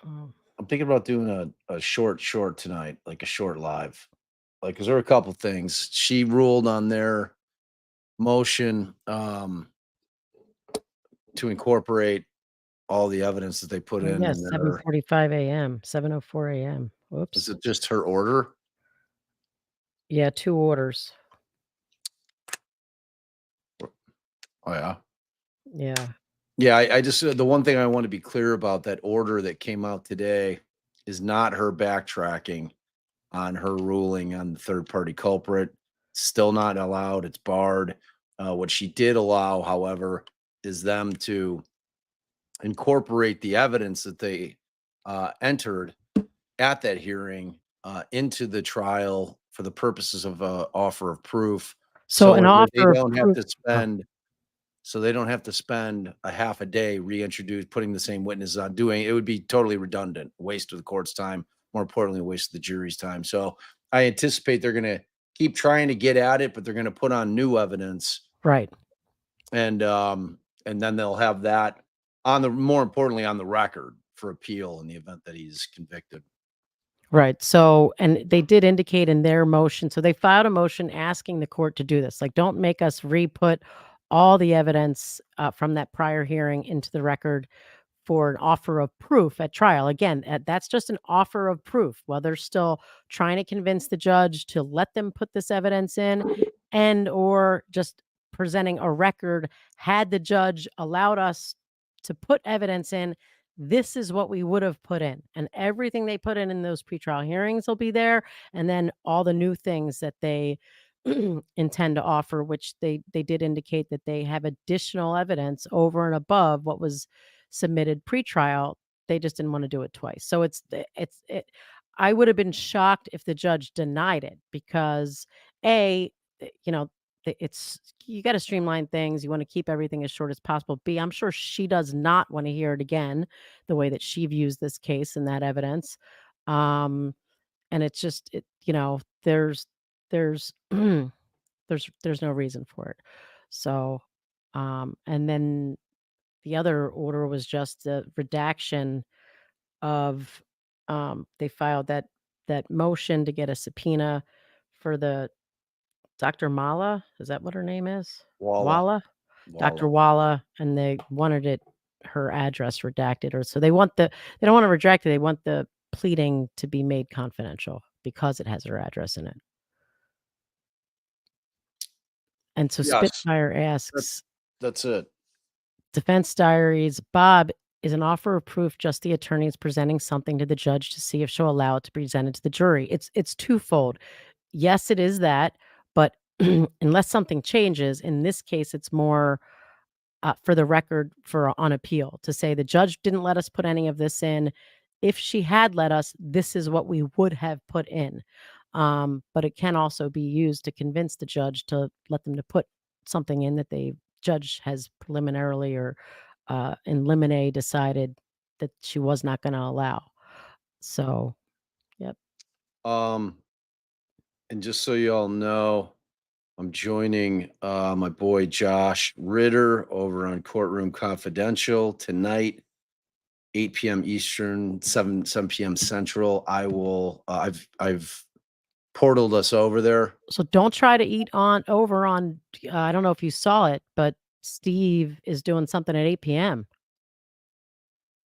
I'm thinking about doing a short tonight, like a short live. Like, because there are a couple things. She ruled on their motion to incorporate all the evidence that they put in. Yes, And their, 7:45 a.m., 7:04 a.m. is Whoops. it just her order? Yeah, 2 orders. Oh, yeah. Yeah. Yeah, I just the one thing I want to be clear about, that order that came out today is not her backtracking on her ruling on the third party culprit. Still not allowed. It's barred. What she did allow, however, is them to incorporate the evidence that they entered at that hearing into the trial for the purposes of offer of proof. So an that they offer of don't have proof. to spend. So they don't have to spend a half a day putting the same witnesses on doing it. Would be totally redundant, waste of the court's time, more importantly, a waste of the jury's time. So I anticipate they're going to keep trying to get at it, but they're going to put on new evidence. Right. And then they'll have that more importantly, on the record for appeal in the event that he's convicted. Right. So, and they did indicate in their motion, so they filed a motion asking the court to do this. Like, don't make us re-put all the evidence from that prior hearing into the record for an offer of proof at trial. Again, that's just an offer of proof. While they're still trying to convince the judge to let them put this evidence in, and or just presenting a record. Had the judge allowed us to put evidence in, this is what we would have put in, and everything they put in those pretrial hearings will be there, and then all the new things that they intend to offer, which they did indicate that they have additional evidence over and above what was submitted pretrial. They just didn't want to do it twice. So I would have been shocked if the judge denied it, because you know, it's, you got to streamline things. You want to keep everything as short as possible. B, I'm sure she does not want to hear it again, the way that she views this case and that evidence. And it's just, there's there's no reason for it. So, and then the other order was just the redaction of, they filed that motion to get a subpoena for the Dr. Mala. Is that what her name is? Walla. Dr. Walla, and they wanted her address redacted, or so they don't want to redact it. They want the pleading to be made confidential because it has her address in it. And so Yes. Spitfire asks, That's it. defense diaries, Bob, is an offer of proof just the attorneys presenting something to the judge to see if she'll allow it to be presented to the jury? It's twofold. Yes, it is that, but unless something changes, in this case, it's more for the record, for on appeal, to say the judge didn't let us put any of this in. If she had let us, this is what we would have put in. But it can also be used to convince the judge to let them to put something in that the judge has preliminarily or in limine decided that she was not going to allow. So, yep. And just so you all know, I'm joining my boy Josh Ritter over on Courtroom Confidential tonight, 8 p.m. Eastern, 7 p.m. Central. I've portaled us over there. So don't try to eat over on. I don't know if you saw it, but Steve is doing something at 8 p.m.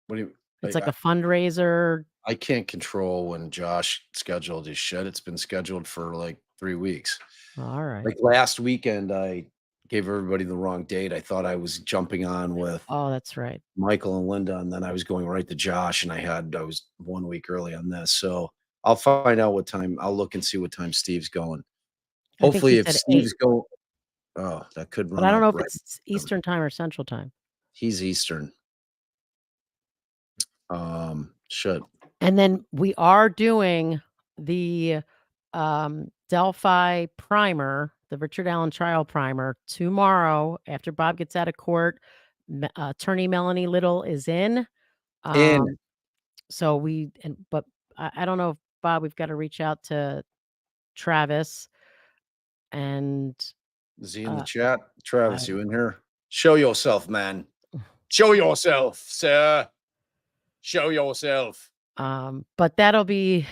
What do you? It's like a fundraiser. I can't control when Josh scheduled his shit. It's been scheduled for like 3 weeks. All right. Like last weekend, I gave everybody the wrong date. I thought I was jumping on with that's right, Michael and Linda, and then I was going right to Josh, and I was 1 week early on this. So I'll find out what time. I'll look and see what time Steve's going. Hopefully, if Steve's going, that could run. But I don't know if right. it's Eastern time or Central time. He's Eastern. Shit. And then we are doing the Delphi primer, the Richard Allen trial primer, tomorrow after Bob gets out of court. Attorney Melanie Little is in. So but I don't know if Bob, we've got to reach out to Travis. And is he in the chat? Travis, you in here? Show yourself, man. Show yourself, sir. Show yourself. But that'll be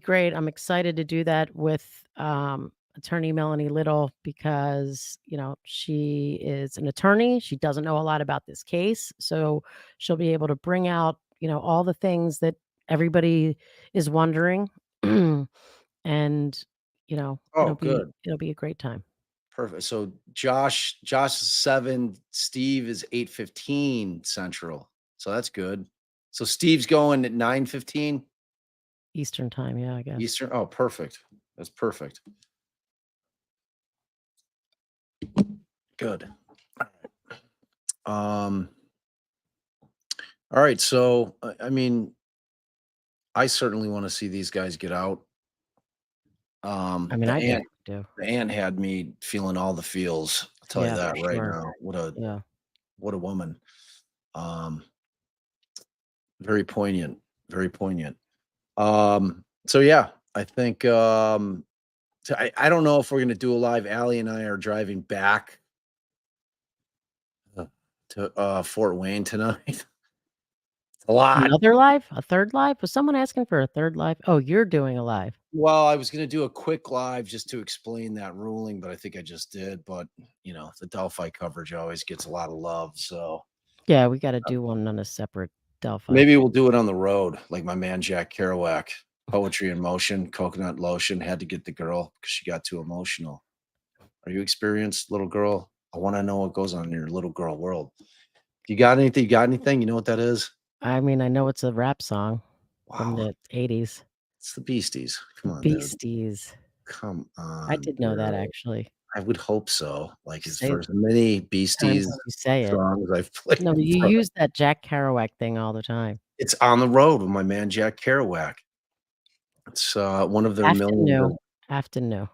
great. I'm excited to do that with attorney Melanie Little, because she is an attorney. She doesn't know a lot about this case, so she'll be able to bring out all the things that everybody is wondering. And it'll be a great time. Perfect. So Josh is 7, Steve is 8:15 Central. So that's good. So Steve's going at 9:15 Eastern time. Yeah, I guess. Eastern. Oh, perfect. That's perfect. Good. All right. So, I mean, I certainly want to see these guys get out. I mean, I do. The aunt had me feeling all the feels. I'll tell you that right now. What a woman. Very poignant. Very poignant. So yeah, I think so I don't know if we're gonna do a live. Allie and I are driving back to Fort Wayne tonight. It's a lot. Another live? A third live? Was someone asking for a third live? Oh, you're doing a live. Well, I was gonna do a quick live just to explain that ruling, but I think I just did. But the Delphi coverage always gets a lot of love. So yeah, we got to do one on a separate Delphi. Maybe we'll do it on the road, like my man Jack Kerouac. Poetry in motion, coconut lotion. Had to get the girl because she got too emotional. Are you experienced, little girl? I want to know what goes on in your little girl world. You got anything? You got anything? You know what that is? I mean, I know it's a rap song from Wow, the 80s. it's the Beasties. Come on, dude. Beasties. Come on. I did know that girl. actually. I would hope so. Like as Say for as many times Beasties that you say it. songs I've played. No, you before. use that Jack Kerouac thing all the time. It's On the Road with my man Jack Kerouac. It's one of their Afton millions. knew. Afton knew.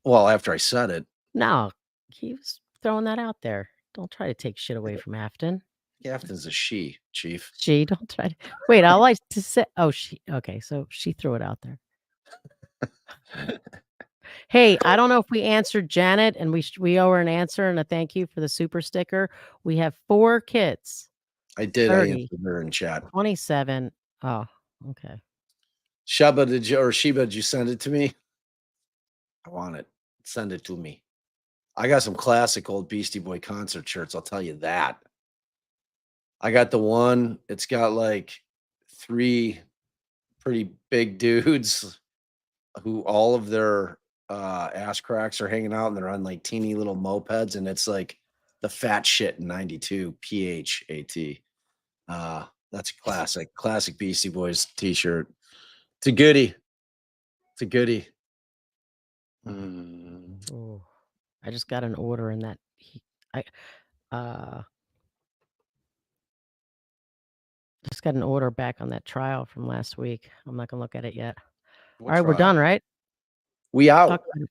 Well, after I said it, No, he was throwing that out there. Don't try to take shit away from Afton. Afton's a she, Chief. She don't try to wait. I like to say. Oh, she. Okay, so she threw it out there. Hey, I don't know if we answered Janet, and we owe her an answer and a thank you for the super sticker. We have 4 kids. I did. 30. I answered her in chat. 27. Oh, okay. Sheba, Sheba, did you send it to me? I want it. Send it to me. I got some classic old Beastie Boy concert shirts. I'll tell you that. I got the one. It's got like 3 pretty big dudes who all of their ass cracks are hanging out and they're on like teeny little mopeds, and it's like the fat shit in 92 PHAT. That's a classic Beastie Boys t-shirt. It's a goodie. It's a goodie. Oh, I just got an order in that. Just got an order back on that trial from last week. I'm not gonna look at it yet. All right, we're done, right? We out. Talk about it.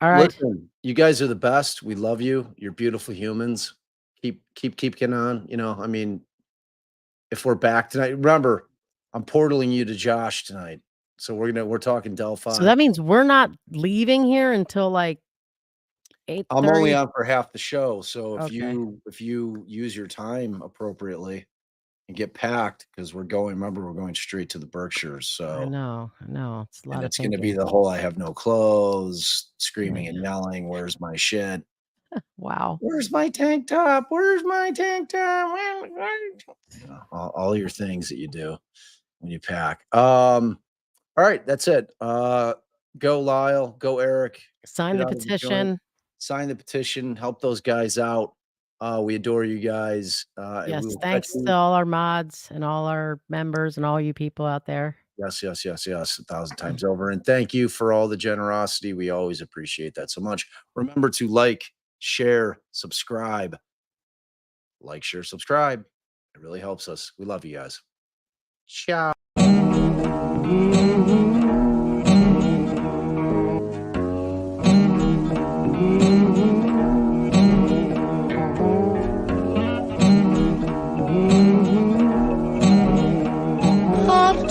All right. Listen, you guys are the best. We love you. You're beautiful humans. Keep getting on. You know, I mean, if we're back tonight, remember, I'm portaling you to Josh tonight. So we're talking Delphi. So that means we're not leaving here until like 8:30. I'm only on for half the show. So if Okay. you use your time appropriately and get packed, because we're going straight to the Berkshires. So I know. It's a lot and of it's going to be thinking. the whole I have no clothes, screaming and yelling, where's my shit? Wow. Where's my tank top? Where's my tank top? You know, all your things that you do when you pack. All right, that's it. Go Lyle, go Eric. Sign Get the out of the joint. petition. Sign the petition. Help those guys out. We adore you guys. And Yes, we will thanks catch you- to all our mods and all our members and all you people out there. Yes, 1,000 times over. And thank you for all the generosity. We always appreciate that so much. Remember to like, share, subscribe. Like, share, subscribe. It really helps us. We love you guys. Ciao. Heart